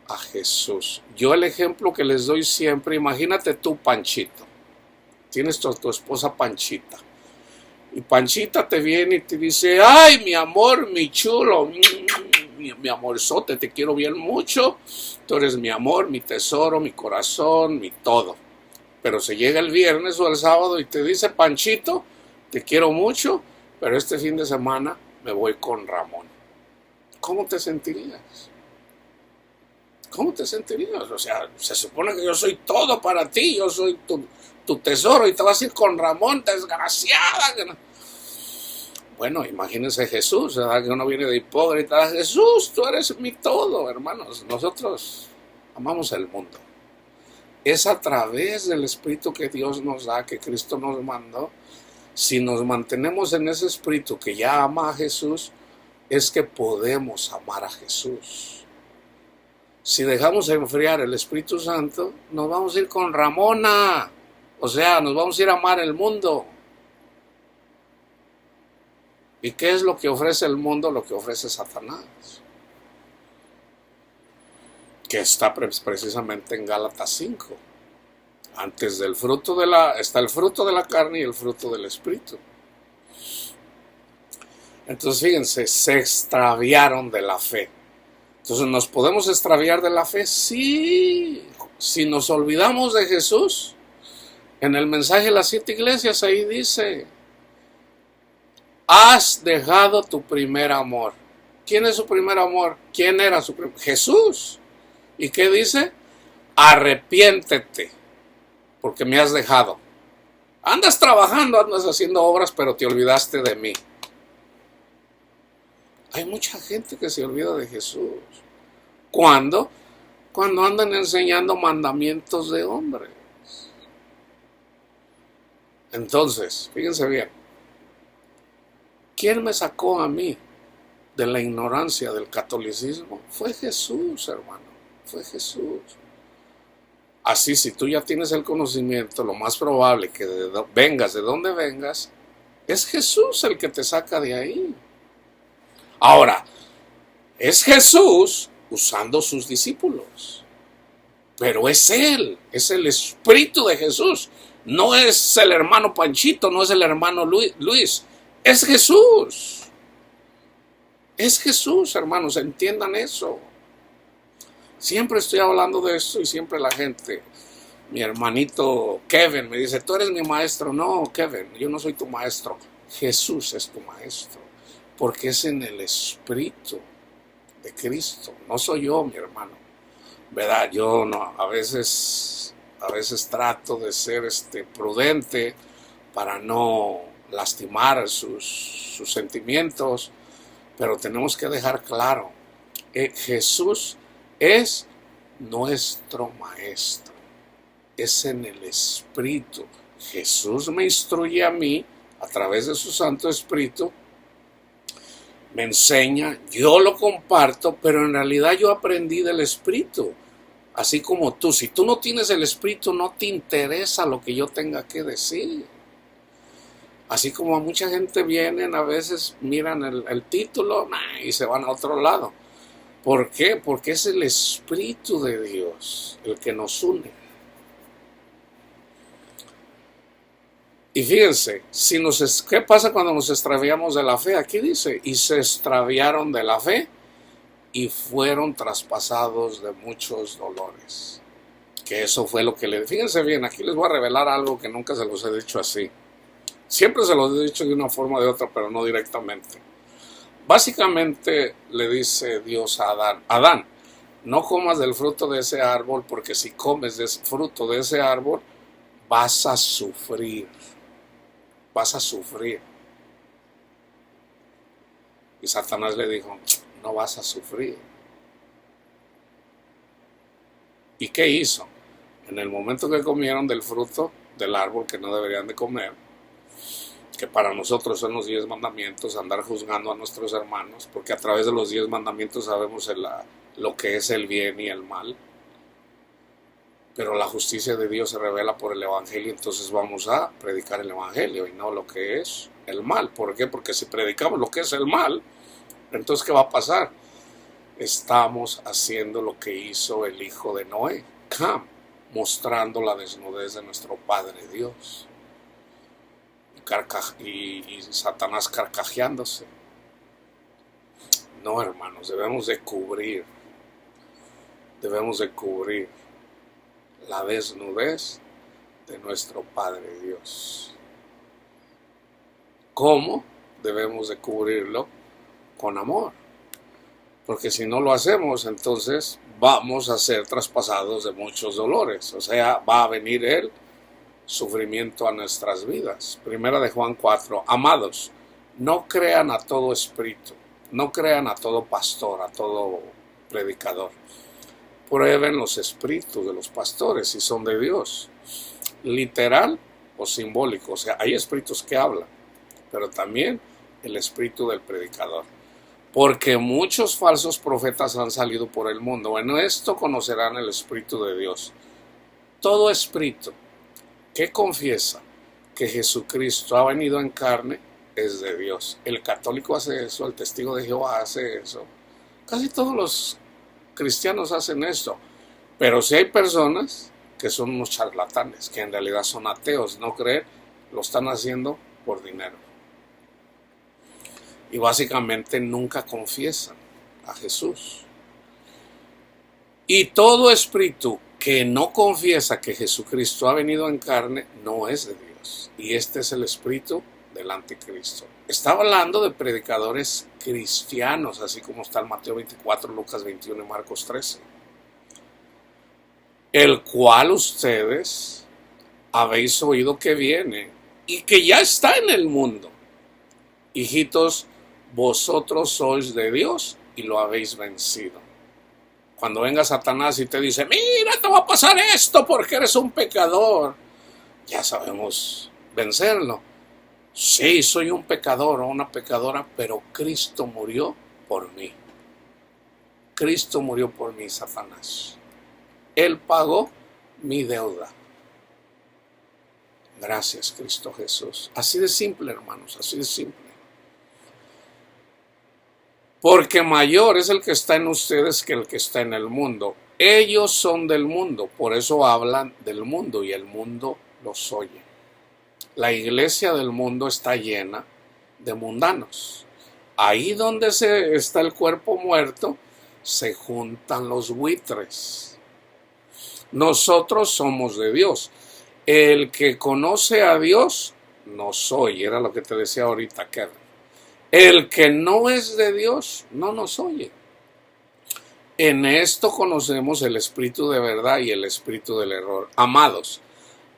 a Jesús. Yo el ejemplo que les doy siempre, imagínate tú, Panchito. Tienes tu esposa Panchita. Y Panchita te viene y te dice, ay, mi amor, mi chulo, mi amorzote, te quiero bien mucho. Tú eres mi amor, mi tesoro, mi corazón, mi todo. Pero se llega el viernes o el sábado y te dice, Panchito, te quiero mucho, pero este fin de semana me voy con Ramón. ¿Cómo te sentirías? ¿Cómo te sentirías? O sea, se supone que yo soy todo para ti, yo soy tu tesoro y te vas a ir con Ramón, desgraciada. Bueno, imagínense Jesús, ¿verdad? Que uno viene de hipócrita. Jesús, tú eres mi todo, hermanos. Nosotros amamos el mundo. Es a través del Espíritu que Dios nos da, que Cristo nos mandó. Si nos mantenemos en ese Espíritu que ya ama a Jesús, es que podemos amar a Jesús. Si dejamos enfriar el Espíritu Santo, nos vamos a ir con Ramona. O sea, nos vamos a ir a amar el mundo. ¿Y qué es lo que ofrece el mundo? Lo que ofrece Satanás. Que está precisamente en Gálatas 5. Antes del fruto está el fruto de la carne y el fruto del Espíritu. Entonces fíjense, se extraviaron de la fe. Entonces, ¿nos podemos extraviar de la fe? Sí. Si nos olvidamos de Jesús, en el mensaje de las 7 iglesias ahí dice, has dejado tu primer amor. ¿Quién es su primer amor? ¿Quién era su primer amor? Jesús. ¿Y qué dice? Arrepiéntete, porque me has dejado. Andas trabajando, andas haciendo obras, pero te olvidaste de mí. Hay mucha gente que se olvida de Jesús. ¿Cuándo? Cuando andan enseñando mandamientos de hombres. Entonces, fíjense bien. ¿Quién me sacó a mí de la ignorancia del catolicismo? Fue Jesús, hermano. Fue Jesús. Así, si tú ya tienes el conocimiento, lo más probable que vengas de donde vengas, es Jesús el que te saca de ahí. Ahora, es Jesús usando sus discípulos, pero es Él, es el Espíritu de Jesús, No es el hermano Panchito, no es el hermano Luis, es Jesús. Es Jesús, hermanos, entiendan eso. Siempre estoy hablando de esto y siempre la gente, mi hermanito Kevin me dice, tú eres mi maestro. No, Kevin, yo no soy tu maestro. Jesús es tu maestro, porque es en el Espíritu de Cristo. No soy yo, mi hermano. ¿Verdad? Yo no, a veces trato de ser prudente para no lastimar sus sentimientos, pero tenemos que dejar claro, Jesús es nuestro maestro, es en el Espíritu. Jesús me instruye a mí a través de su Santo Espíritu, me enseña, yo lo comparto, pero en realidad yo aprendí del Espíritu. Así como tú, si tú no tienes el Espíritu, no te interesa lo que yo tenga que decir. Así como a mucha gente vienen, a veces miran el título y se van a otro lado. ¿Por qué? Porque es el Espíritu de Dios el que nos une. Y fíjense, ¿qué pasa cuando nos extraviamos de la fe? Aquí dice, y se extraviaron de la fe y fueron traspasados de muchos dolores. Que eso fue lo que fíjense bien, aquí les voy a revelar algo que nunca se los he dicho así. Siempre se los he dicho de una forma o de otra, pero no directamente. Básicamente le dice Dios a Adán, Adán, no comas del fruto de ese árbol, porque si comes del fruto de ese árbol, vas a sufrir. Vas a sufrir. Y Satanás le dijo, no vas a sufrir. ¿Y qué hizo? En el momento que comieron del fruto del árbol que no deberían de comer, que para nosotros son los 10 mandamientos, andar juzgando a nuestros hermanos, porque a través de los 10 mandamientos sabemos lo que es el bien y el mal. Pero la justicia de Dios se revela por el Evangelio, entonces vamos a predicar el Evangelio y no lo que es el mal. ¿Por qué? Porque si predicamos lo que es el mal, entonces ¿qué va a pasar? Estamos haciendo lo que hizo el hijo de Noé, Cam, mostrando la desnudez de nuestro Padre Dios. Y Satanás carcajeándose. No, hermanos, debemos de cubrir la desnudez de nuestro Padre Dios. ¿Cómo? Debemos de cubrirlo con amor. Porque si no lo hacemos, entonces vamos a ser traspasados de muchos dolores. O sea, va a venir el sufrimiento a nuestras vidas. Primera de Juan 4. Amados, no crean a todo espíritu, no crean a todo pastor, a todo predicador. Prueben los espíritus de los pastores si son de Dios, literal o simbólico. O sea, hay espíritus que hablan, pero también el espíritu del predicador. Porque muchos falsos profetas han salido por el mundo. En esto conocerán el Espíritu de Dios. Todo espíritu que confiesa que Jesucristo ha venido en carne es de Dios. El católico hace eso, el testigo de Jehová hace eso. Casi todos los cristianos hacen esto. Pero si hay personas que son unos charlatanes, que en realidad son ateos, no creen, lo están haciendo por dinero. Y básicamente nunca confiesan a Jesús. Y todo espíritu que no confiesa que Jesucristo ha venido en carne no es de Dios. Y este es el espíritu del anticristo. Está hablando de predicadores cristianos, así como está en Mateo 24, Lucas 21 y Marcos 13. El cual ustedes habéis oído que viene y que ya está en el mundo. Hijitos, vosotros sois de Dios y lo habéis vencido. Cuando venga Satanás y te dice, mira, te va a pasar esto porque eres un pecador, ya sabemos vencerlo. Sí, soy un pecador o una pecadora, pero Cristo murió por mí. Cristo murió por mí, Satanás. Él pagó mi deuda. Gracias, Cristo Jesús. Así de simple, hermanos, así de simple. Porque mayor es el que está en ustedes que el que está en el mundo. Ellos son del mundo, por eso hablan del mundo y el mundo los oye. La iglesia del mundo está llena de mundanos. Ahí donde está el cuerpo muerto, se juntan los buitres. Nosotros somos de Dios. El que conoce a Dios nos oye, era lo que te decía ahorita, Kevin. El que no es de Dios no nos oye. En esto conocemos el espíritu de verdad y el espíritu del error. Amados,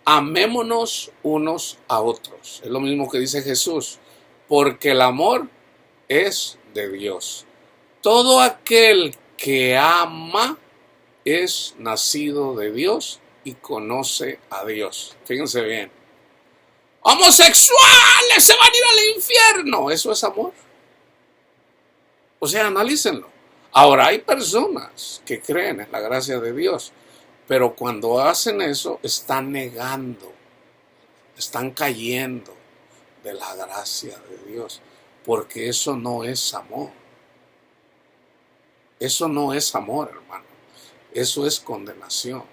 amémonos unos a otros. Es lo mismo que dice Jesús, porque el amor es de Dios. Todo aquel que ama es nacido de Dios y conoce a Dios. Fíjense bien. Homosexuales se van a ir al infierno. ¿Eso es amor? O sea, analícenlo. Ahora, hay personas que creen en la gracia de Dios, pero cuando hacen eso, están negando, están cayendo de la gracia de Dios, porque eso no es amor. Eso no es amor, hermano. Eso es condenación.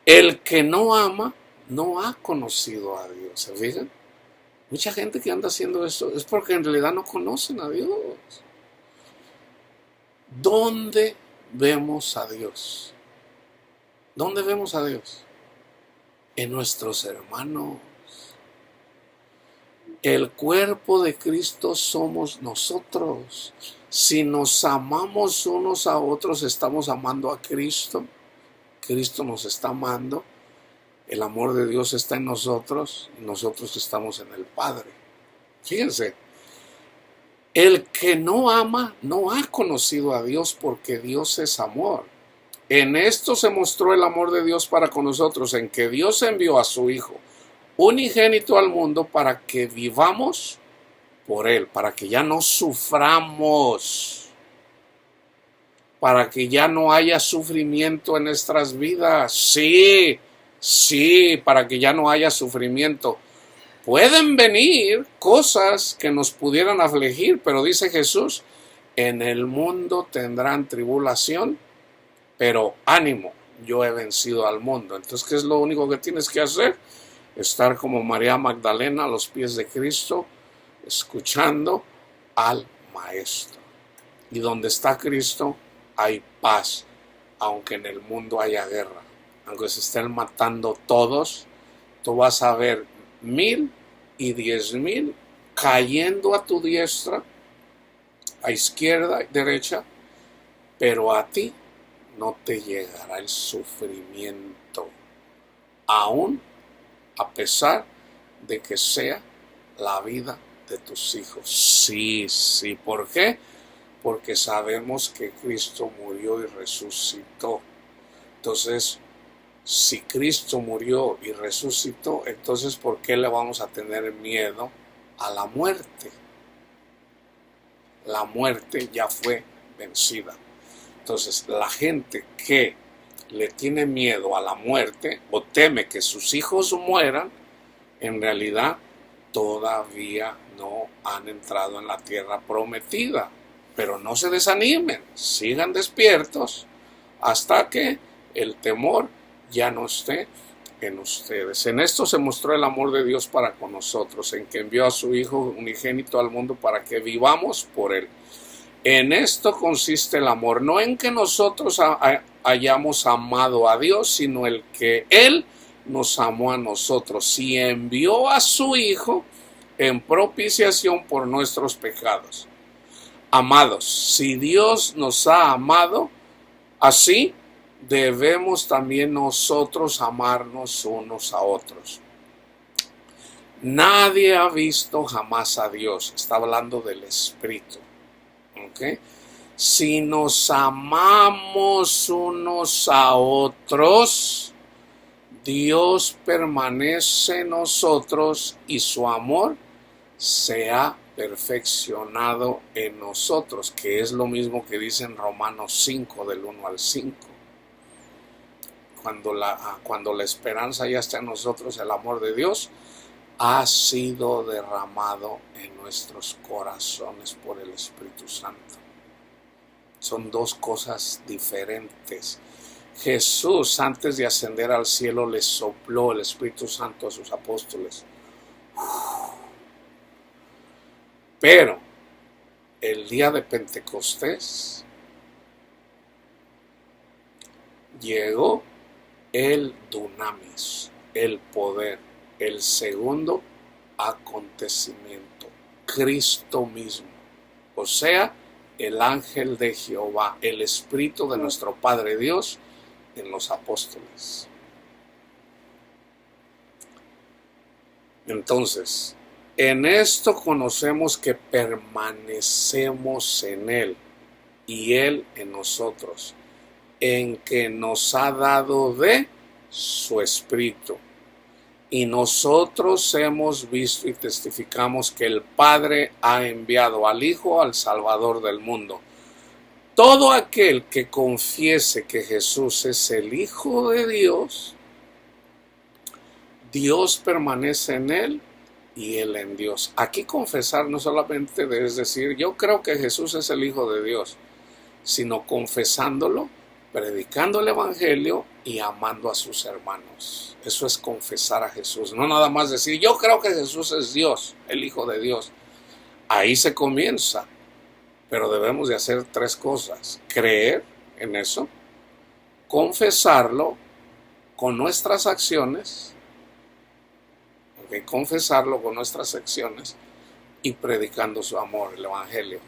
El que no ama, no ha conocido a Dios. ¿Se fijan? Mucha gente que anda haciendo esto es porque en realidad no conocen a Dios. ¿Dónde vemos a Dios? ¿Dónde vemos a Dios? En nuestros hermanos. El cuerpo de Cristo somos nosotros. Si nos amamos unos a otros, estamos amando a Cristo. Cristo nos está amando. El amor de Dios está en nosotros y nosotros estamos en el Padre. Fíjense, el que no ama no ha conocido a Dios, porque Dios es amor. En esto se mostró el amor de Dios para con nosotros, en que Dios envió a su Hijo unigénito al mundo para que vivamos por Él, para que ya no suframos, para que ya no haya sufrimiento en nuestras vidas. Sí, para que ya no haya sufrimiento. Pueden venir cosas que nos pudieran afligir, pero dice Jesús, en el mundo tendrán tribulación, pero ánimo, yo he vencido al mundo. Entonces, ¿qué es lo único que tienes que hacer? Estar como María Magdalena a los pies de Cristo, escuchando al Maestro. Y donde está Cristo hay paz, aunque en el mundo haya guerra. Aunque se estén matando todos, tú vas a ver 1000 y 10,000 cayendo a tu diestra, a izquierda y derecha, pero a ti no te llegará el sufrimiento, aún a pesar de que sea la vida de tus hijos. Sí, ¿por qué? Porque sabemos que Cristo murió y resucitó. Entonces, si Cristo murió y resucitó, entonces ¿por qué le vamos a tener miedo a la muerte? La muerte ya fue vencida. Entonces, la gente que le tiene miedo a la muerte o teme que sus hijos mueran, en realidad todavía no han entrado en la tierra prometida. Pero no se desanimen, sigan despiertos hasta que el temor ya no esté en ustedes. En esto se mostró el amor de Dios para con nosotros, en que envió a su Hijo unigénito al mundo para que vivamos por Él. En esto consiste el amor, no en que nosotros hayamos amado a Dios, sino el que Él nos amó a nosotros y envió a su Hijo en propiciación por nuestros pecados. Amados, si Dios nos ha amado, así debemos también nosotros amarnos unos a otros. Nadie ha visto jamás a Dios. Está hablando del Espíritu. ¿Okay? Si nos amamos unos a otros, Dios permanece en nosotros y su amor se ha perfeccionado en nosotros, que es lo mismo que dice en Romanos 5, del 1 al 5. Cuando la esperanza ya está en nosotros, el amor de Dios ha sido derramado en nuestros corazones por el Espíritu Santo. Son dos cosas diferentes. Jesús, antes de ascender al cielo, les sopló el Espíritu Santo a sus apóstoles. Pero el día de Pentecostés llegó el dunamis, el poder, el segundo acontecimiento, Cristo mismo, o sea, el ángel de Jehová, el Espíritu de nuestro Padre Dios en los apóstoles. Entonces, en esto conocemos que permanecemos en Él y Él en nosotros, en que nos ha dado de su Espíritu. Y nosotros hemos visto y testificamos que el Padre ha enviado al Hijo, al Salvador del mundo. Todo aquel que confiese que Jesús es el Hijo de Dios, Dios permanece en Él y Él en Dios. Aquí confesar no solamente es decir, yo creo que Jesús es el Hijo de Dios, sino confesándolo, predicando el Evangelio y amando a sus hermanos. Eso es confesar a Jesús. No nada más decir, yo creo que Jesús es Dios, el Hijo de Dios. Ahí se comienza. Pero debemos de hacer tres cosas. Creer en eso, confesarlo con nuestras acciones, confesarlo con nuestras acciones y predicando su amor, el Evangelio,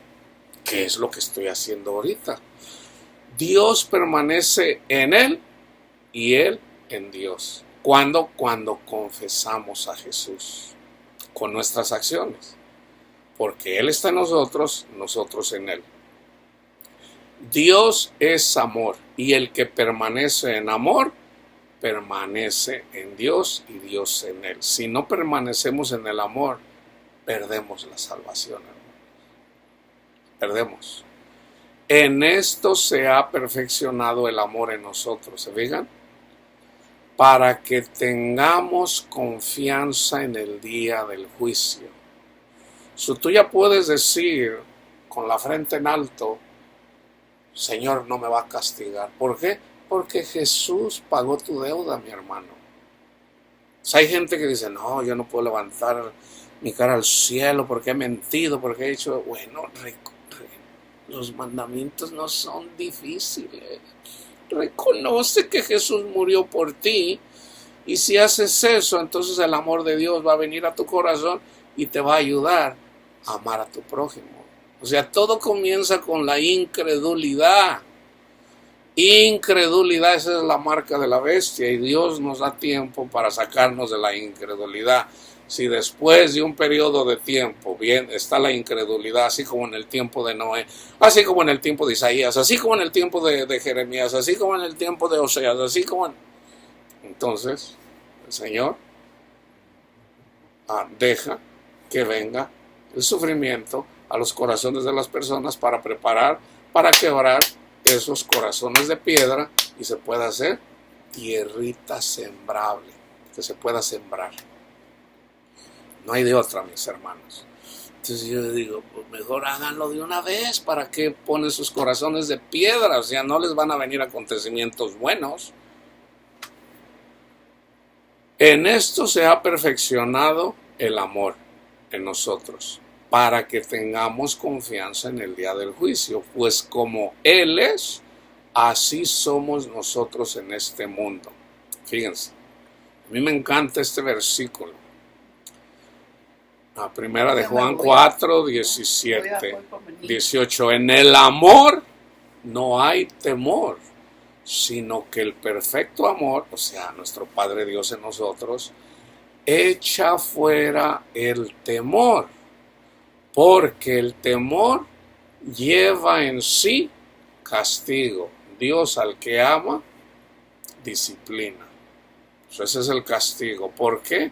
que es lo que estoy haciendo ahorita. Dios permanece en Él y Él en Dios. ¿Cuándo? Cuando confesamos a Jesús con nuestras acciones. Porque Él está en nosotros, nosotros en Él. Dios es amor y el que permanece en amor, permanece en Dios y Dios en Él. Si no permanecemos en el amor, perdemos la salvación, hermano. Perdemos. En esto se ha perfeccionado el amor en nosotros, ¿se fijan? Para que tengamos confianza en el día del juicio. Tú ya puedes decir con la frente en alto, Señor no me va a castigar. ¿Por qué? Porque Jesús pagó tu deuda, mi hermano. O sea, hay gente que dice, no, yo no puedo levantar mi cara al cielo porque he mentido, porque he hecho, bueno, los mandamientos no son difíciles. Reconoce que Jesús murió por ti y si haces eso, entonces el amor de Dios va a venir a tu corazón y te va a ayudar a amar a tu prójimo. O sea, todo comienza con la incredulidad. Incredulidad, esa es la marca de la bestia y Dios nos da tiempo para sacarnos de la incredulidad. Si después de un periodo de tiempo bien está la incredulidad, así como en el tiempo de Noé, así como en el tiempo de Isaías, así como en el tiempo de Jeremías, así como en el tiempo de Oseas, así como entonces el Señor deja que venga el sufrimiento a los corazones de las personas para preparar, para quebrar esos corazones de piedra y se pueda hacer tierrita sembrable, que se pueda sembrar. No hay de otra, mis hermanos. Entonces yo digo, pues mejor háganlo de una vez. ¿Para qué ponen sus corazones de piedra? O sea, no les van a venir acontecimientos buenos. En esto se ha perfeccionado el amor en nosotros, para que tengamos confianza en el día del juicio. Pues como Él es, así somos nosotros en este mundo. Fíjense, a mí me encanta este versículo. La primera de Juan 4, 17, 18. En el amor no hay temor, sino que el perfecto amor, o sea, nuestro Padre Dios en nosotros, echa fuera el temor, porque el temor lleva en sí castigo. Dios al que ama, disciplina. Ese es el castigo. ¿Por qué?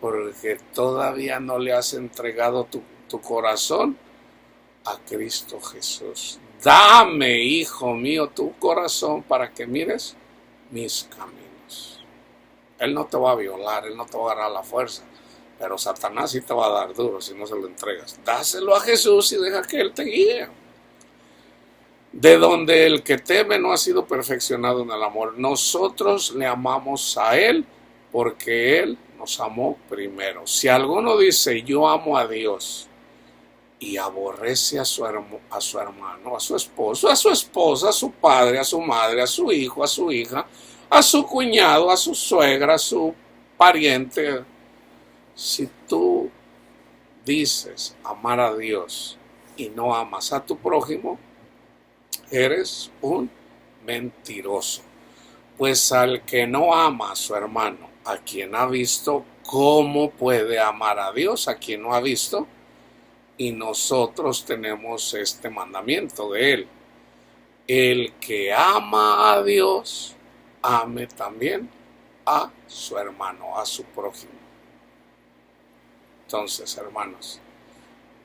Porque todavía no le has entregado tu corazón a Cristo Jesús. Dame, hijo mío, tu corazón para que mires mis caminos. Él no te va a violar, Él no te va a agarrar la fuerza, pero Satanás sí te va a dar duro si no se lo entregas. Dáselo a Jesús y deja que Él te guíe. de donde el que teme no ha sido perfeccionado en el amor. Nosotros le amamos a Él porque Él nos amó primero. Si alguno dice yo amo a Dios y aborrece a su hermano, a su esposo, a su esposa, a su padre, a su madre, a su hijo, a su hija, a su cuñado, a su suegra, a su pariente, si tú dices amar a Dios y no amas a tu prójimo, eres un mentiroso. Pues al que no ama a su hermano, a quien ha visto, ¿cómo puede amar a Dios a quien no ha visto? Y nosotros tenemos este mandamiento de Él: el que ama a Dios, ame también a su hermano, a su prójimo. Entonces, hermanos,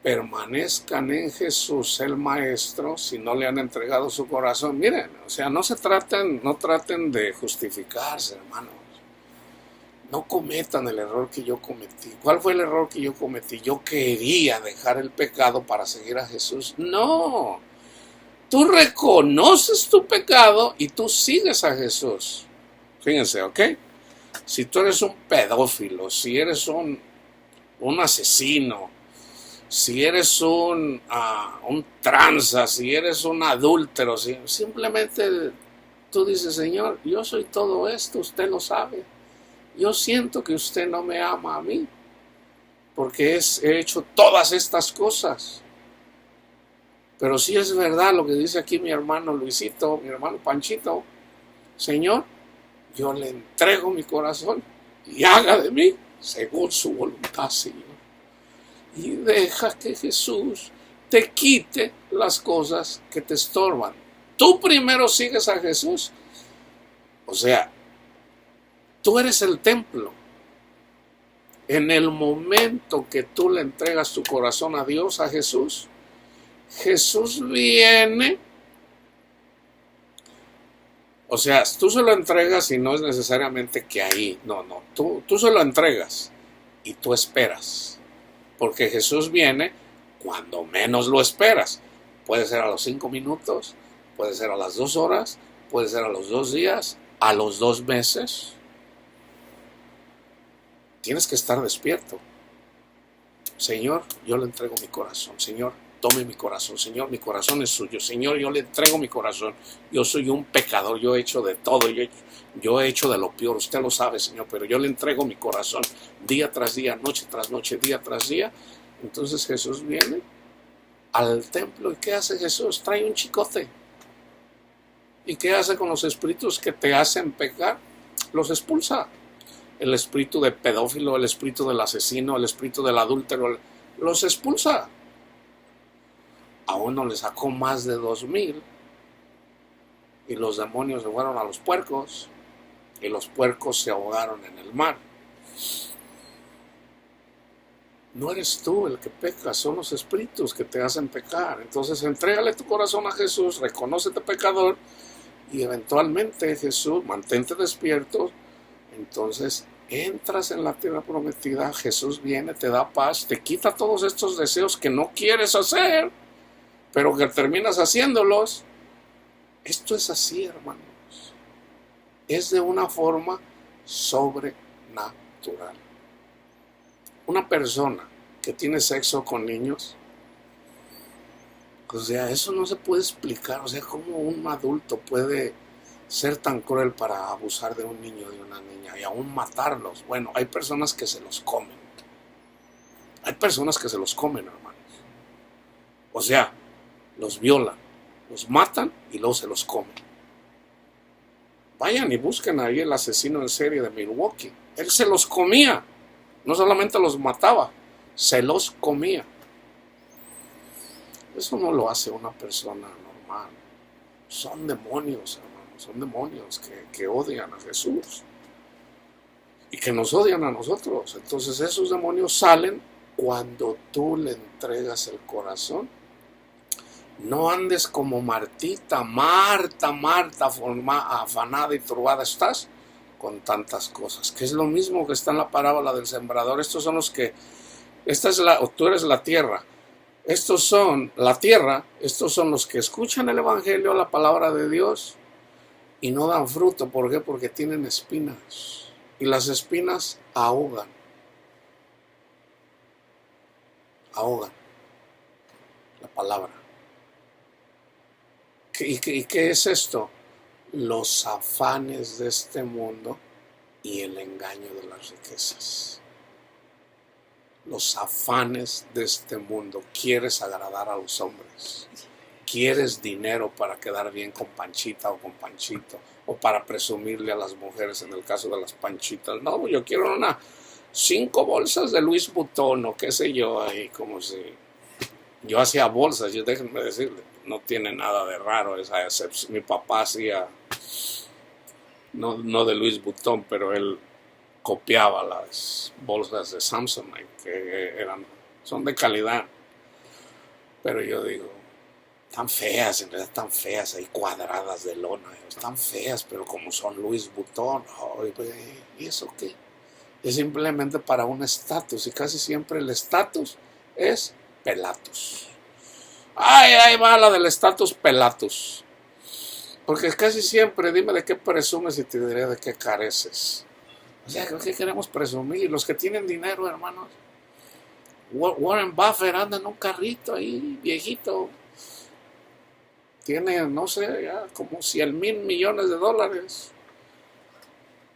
permanezcan en Jesús el Maestro si no le han entregado su corazón. Miren, o sea, no traten de justificarse, hermanos. No cometan el error que yo cometí. ¿Cuál fue el error que yo cometí? Yo quería dejar el pecado para seguir a Jesús. No, tú reconoces tu pecado y tú sigues a Jesús. Fíjense, ¿ok? Si tú eres un pedófilo, si eres un asesino, si eres un tranza, si eres un adúltero, simplemente tú dices: Señor, yo soy todo esto, usted lo sabe. Yo siento que usted no me ama a mí, porque he hecho todas estas cosas. Pero sí es verdad lo que dice aquí mi hermano Luisito, mi hermano Panchito: Señor, yo le entrego mi corazón y haga de mí según su voluntad, Señor. Y deja que Jesús te quite las cosas que te estorban. Tú primero sigues a Jesús. O sea, tú eres el templo. En el momento que tú le entregas tu corazón a Dios, a Jesús, Jesús viene. O sea, tú se lo entregas y no es necesariamente que ahí. No. Tú se lo entregas y tú esperas. Porque Jesús viene cuando menos lo esperas. Puede ser a los 5 minutos, puede ser a las 2 horas, puede ser a los 2 días, a los 2 meses. Tienes que estar despierto. Señor, yo le entrego mi corazón. Señor, tome mi corazón. Señor, mi corazón es suyo. Señor, yo le entrego mi corazón. Yo soy un pecador. Yo he hecho de todo. Yo he hecho de lo peor. Usted lo sabe, Señor, pero yo le entrego mi corazón día tras día, noche tras noche, día tras día. Entonces Jesús viene al templo. ¿Y qué hace Jesús? Trae un chicote. ¿Y qué hace con los espíritus que te hacen pecar? Los expulsa. El espíritu de pedófilo, el espíritu del asesino, el espíritu del adúltero, los expulsa. A uno le sacó más de 2,000 y los demonios se fueron a los puercos y los puercos se ahogaron en el mar. No eres tú el que peca, son los espíritus que te hacen pecar. Entonces entrégale tu corazón a Jesús, reconócete pecador y eventualmente Jesús, mantente despierto. Entonces entras en la tierra prometida, Jesús viene, te da paz, te quita todos estos deseos que no quieres hacer, pero que terminas haciéndolos. Esto es así, hermanos. Es de una forma sobrenatural. Una persona que tiene sexo con niños, o sea, eso no se puede explicar. O sea, ¿cómo un adulto puede ser tan cruel para abusar de un niño o de una niña y aún matarlos? Bueno, hay personas que se los comen. Hay personas que se los comen, hermanos. O sea, los violan, los matan y luego se los comen. Vayan y busquen ahí el asesino en serie de Milwaukee. Él se los comía. No solamente los mataba, se los comía. Eso no lo hace una persona normal. Son demonios, hermanos. Son demonios que odian a Jesús y que nos odian a nosotros. Entonces esos demonios salen cuando tú le entregas el corazón. No andes como Martita, Marta, afanada y turbada estás con tantas cosas, que es lo mismo que está en la parábola del sembrador. Estos son los que, tú eres la tierra, Estos son la tierra, estos son los que escuchan el evangelio, la palabra de Dios, y no dan fruto. ¿Por qué? Porque tienen espinas. Y las espinas ahogan la palabra. ¿Y qué es esto? Los afanes de este mundo y el engaño de las riquezas. Los afanes de este mundo. Quieres agradar a los hombres. Quieres dinero para quedar bien con Panchita o con Panchito, o para presumirle a las mujeres en el caso de las Panchitas. No, yo quiero 5 bolsas de Louis Vuitton o qué sé yo, ahí como si yo hacía bolsas. Yo déjenme decirle, no tiene nada de raro esa excepción. Mi papá hacía, no de Louis Vuitton, pero él copiaba las bolsas de Samsonite, que son de calidad. Pero yo digo, tan feas, en realidad tan feas, ahí cuadradas de lona, están feas, pero como son Louis Vuitton, ¿y eso qué? Es simplemente para un estatus, y casi siempre el estatus es pelatus. Ay, ahí va la del estatus pelatus. Porque casi siempre, dime de qué presumes y te diré de qué careces. O sea, ¿qué queremos presumir? Los que tienen dinero, hermanos. Warren Buffett anda en un carrito ahí, viejito. Tiene, no sé, ya como 100,000 millones de dólares.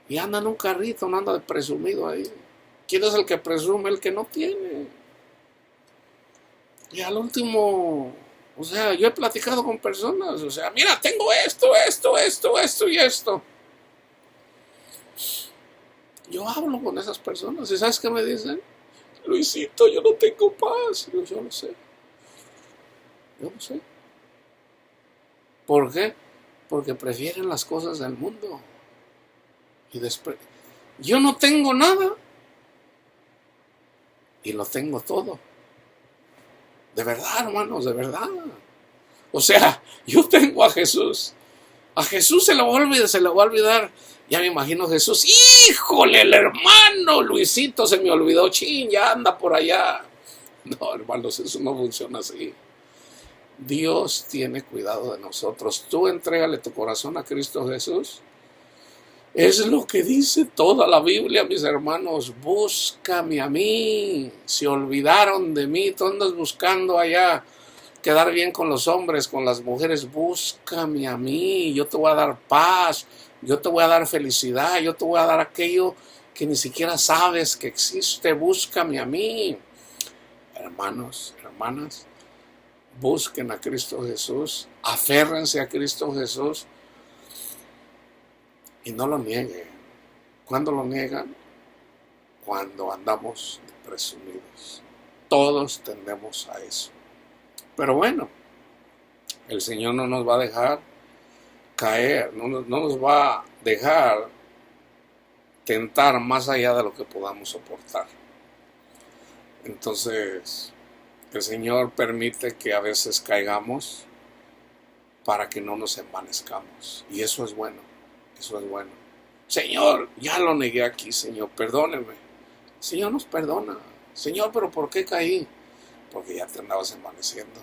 Y anda en un carrito, no anda de presumido ahí. ¿Quién es el que presume? El que no tiene. Y al último, o sea, yo he platicado con personas, o sea, mira, tengo esto y esto. Yo hablo con esas personas y ¿sabes qué me dicen? Luisito, yo no tengo paz. Yo lo sé. ¿Por qué? Porque prefieren las cosas del mundo. Y después, yo no tengo nada y lo tengo todo. De verdad, hermanos, de verdad. O sea, yo tengo a Jesús. A Jesús se le va a olvidar. Ya me imagino Jesús. ¡Híjole, el hermano Luisito se me olvidó! ¡Chin! Ya anda por allá. No, hermanos, eso no funciona así. Dios tiene cuidado de nosotros. Tú entrégale tu corazón a Cristo Jesús. Es lo que dice toda la Biblia, mis hermanos. Búscame a mí. Se olvidaron de mí. Tú andas buscando allá quedar bien con los hombres, con las mujeres. Búscame a mí. Yo te voy a dar paz. Yo te voy a dar felicidad. Yo te voy a dar aquello que ni siquiera sabes que existe. Búscame a mí. Hermanos, hermanas, busquen a Cristo Jesús. Aférrense a Cristo Jesús. Y no lo nieguen. ¿Cuándo lo niegan? Cuando andamos presumidos. Todos tendemos a eso. Pero bueno, el Señor no nos va a dejar caer, no nos va a dejar tentar más allá de lo que podamos soportar. Entonces, el Señor permite que a veces caigamos para que no nos envanezcamos. Y eso es bueno. Eso es bueno. Señor, ya lo negué aquí, Señor, perdóneme. Señor nos perdona. Señor, ¿pero por qué caí? Porque ya te andabas envaneciendo.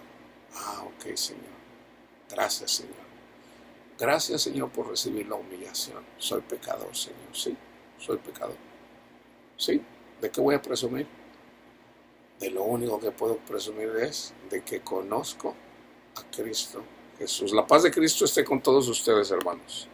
Ok, Señor. Gracias, Señor. Gracias, Señor, por recibir la humillación. Soy pecador, Señor. Sí, soy pecador. Sí, ¿de qué voy a presumir? De lo único que puedo presumir es de que conozco a Cristo Jesús. La paz de Cristo esté con todos ustedes, hermanos.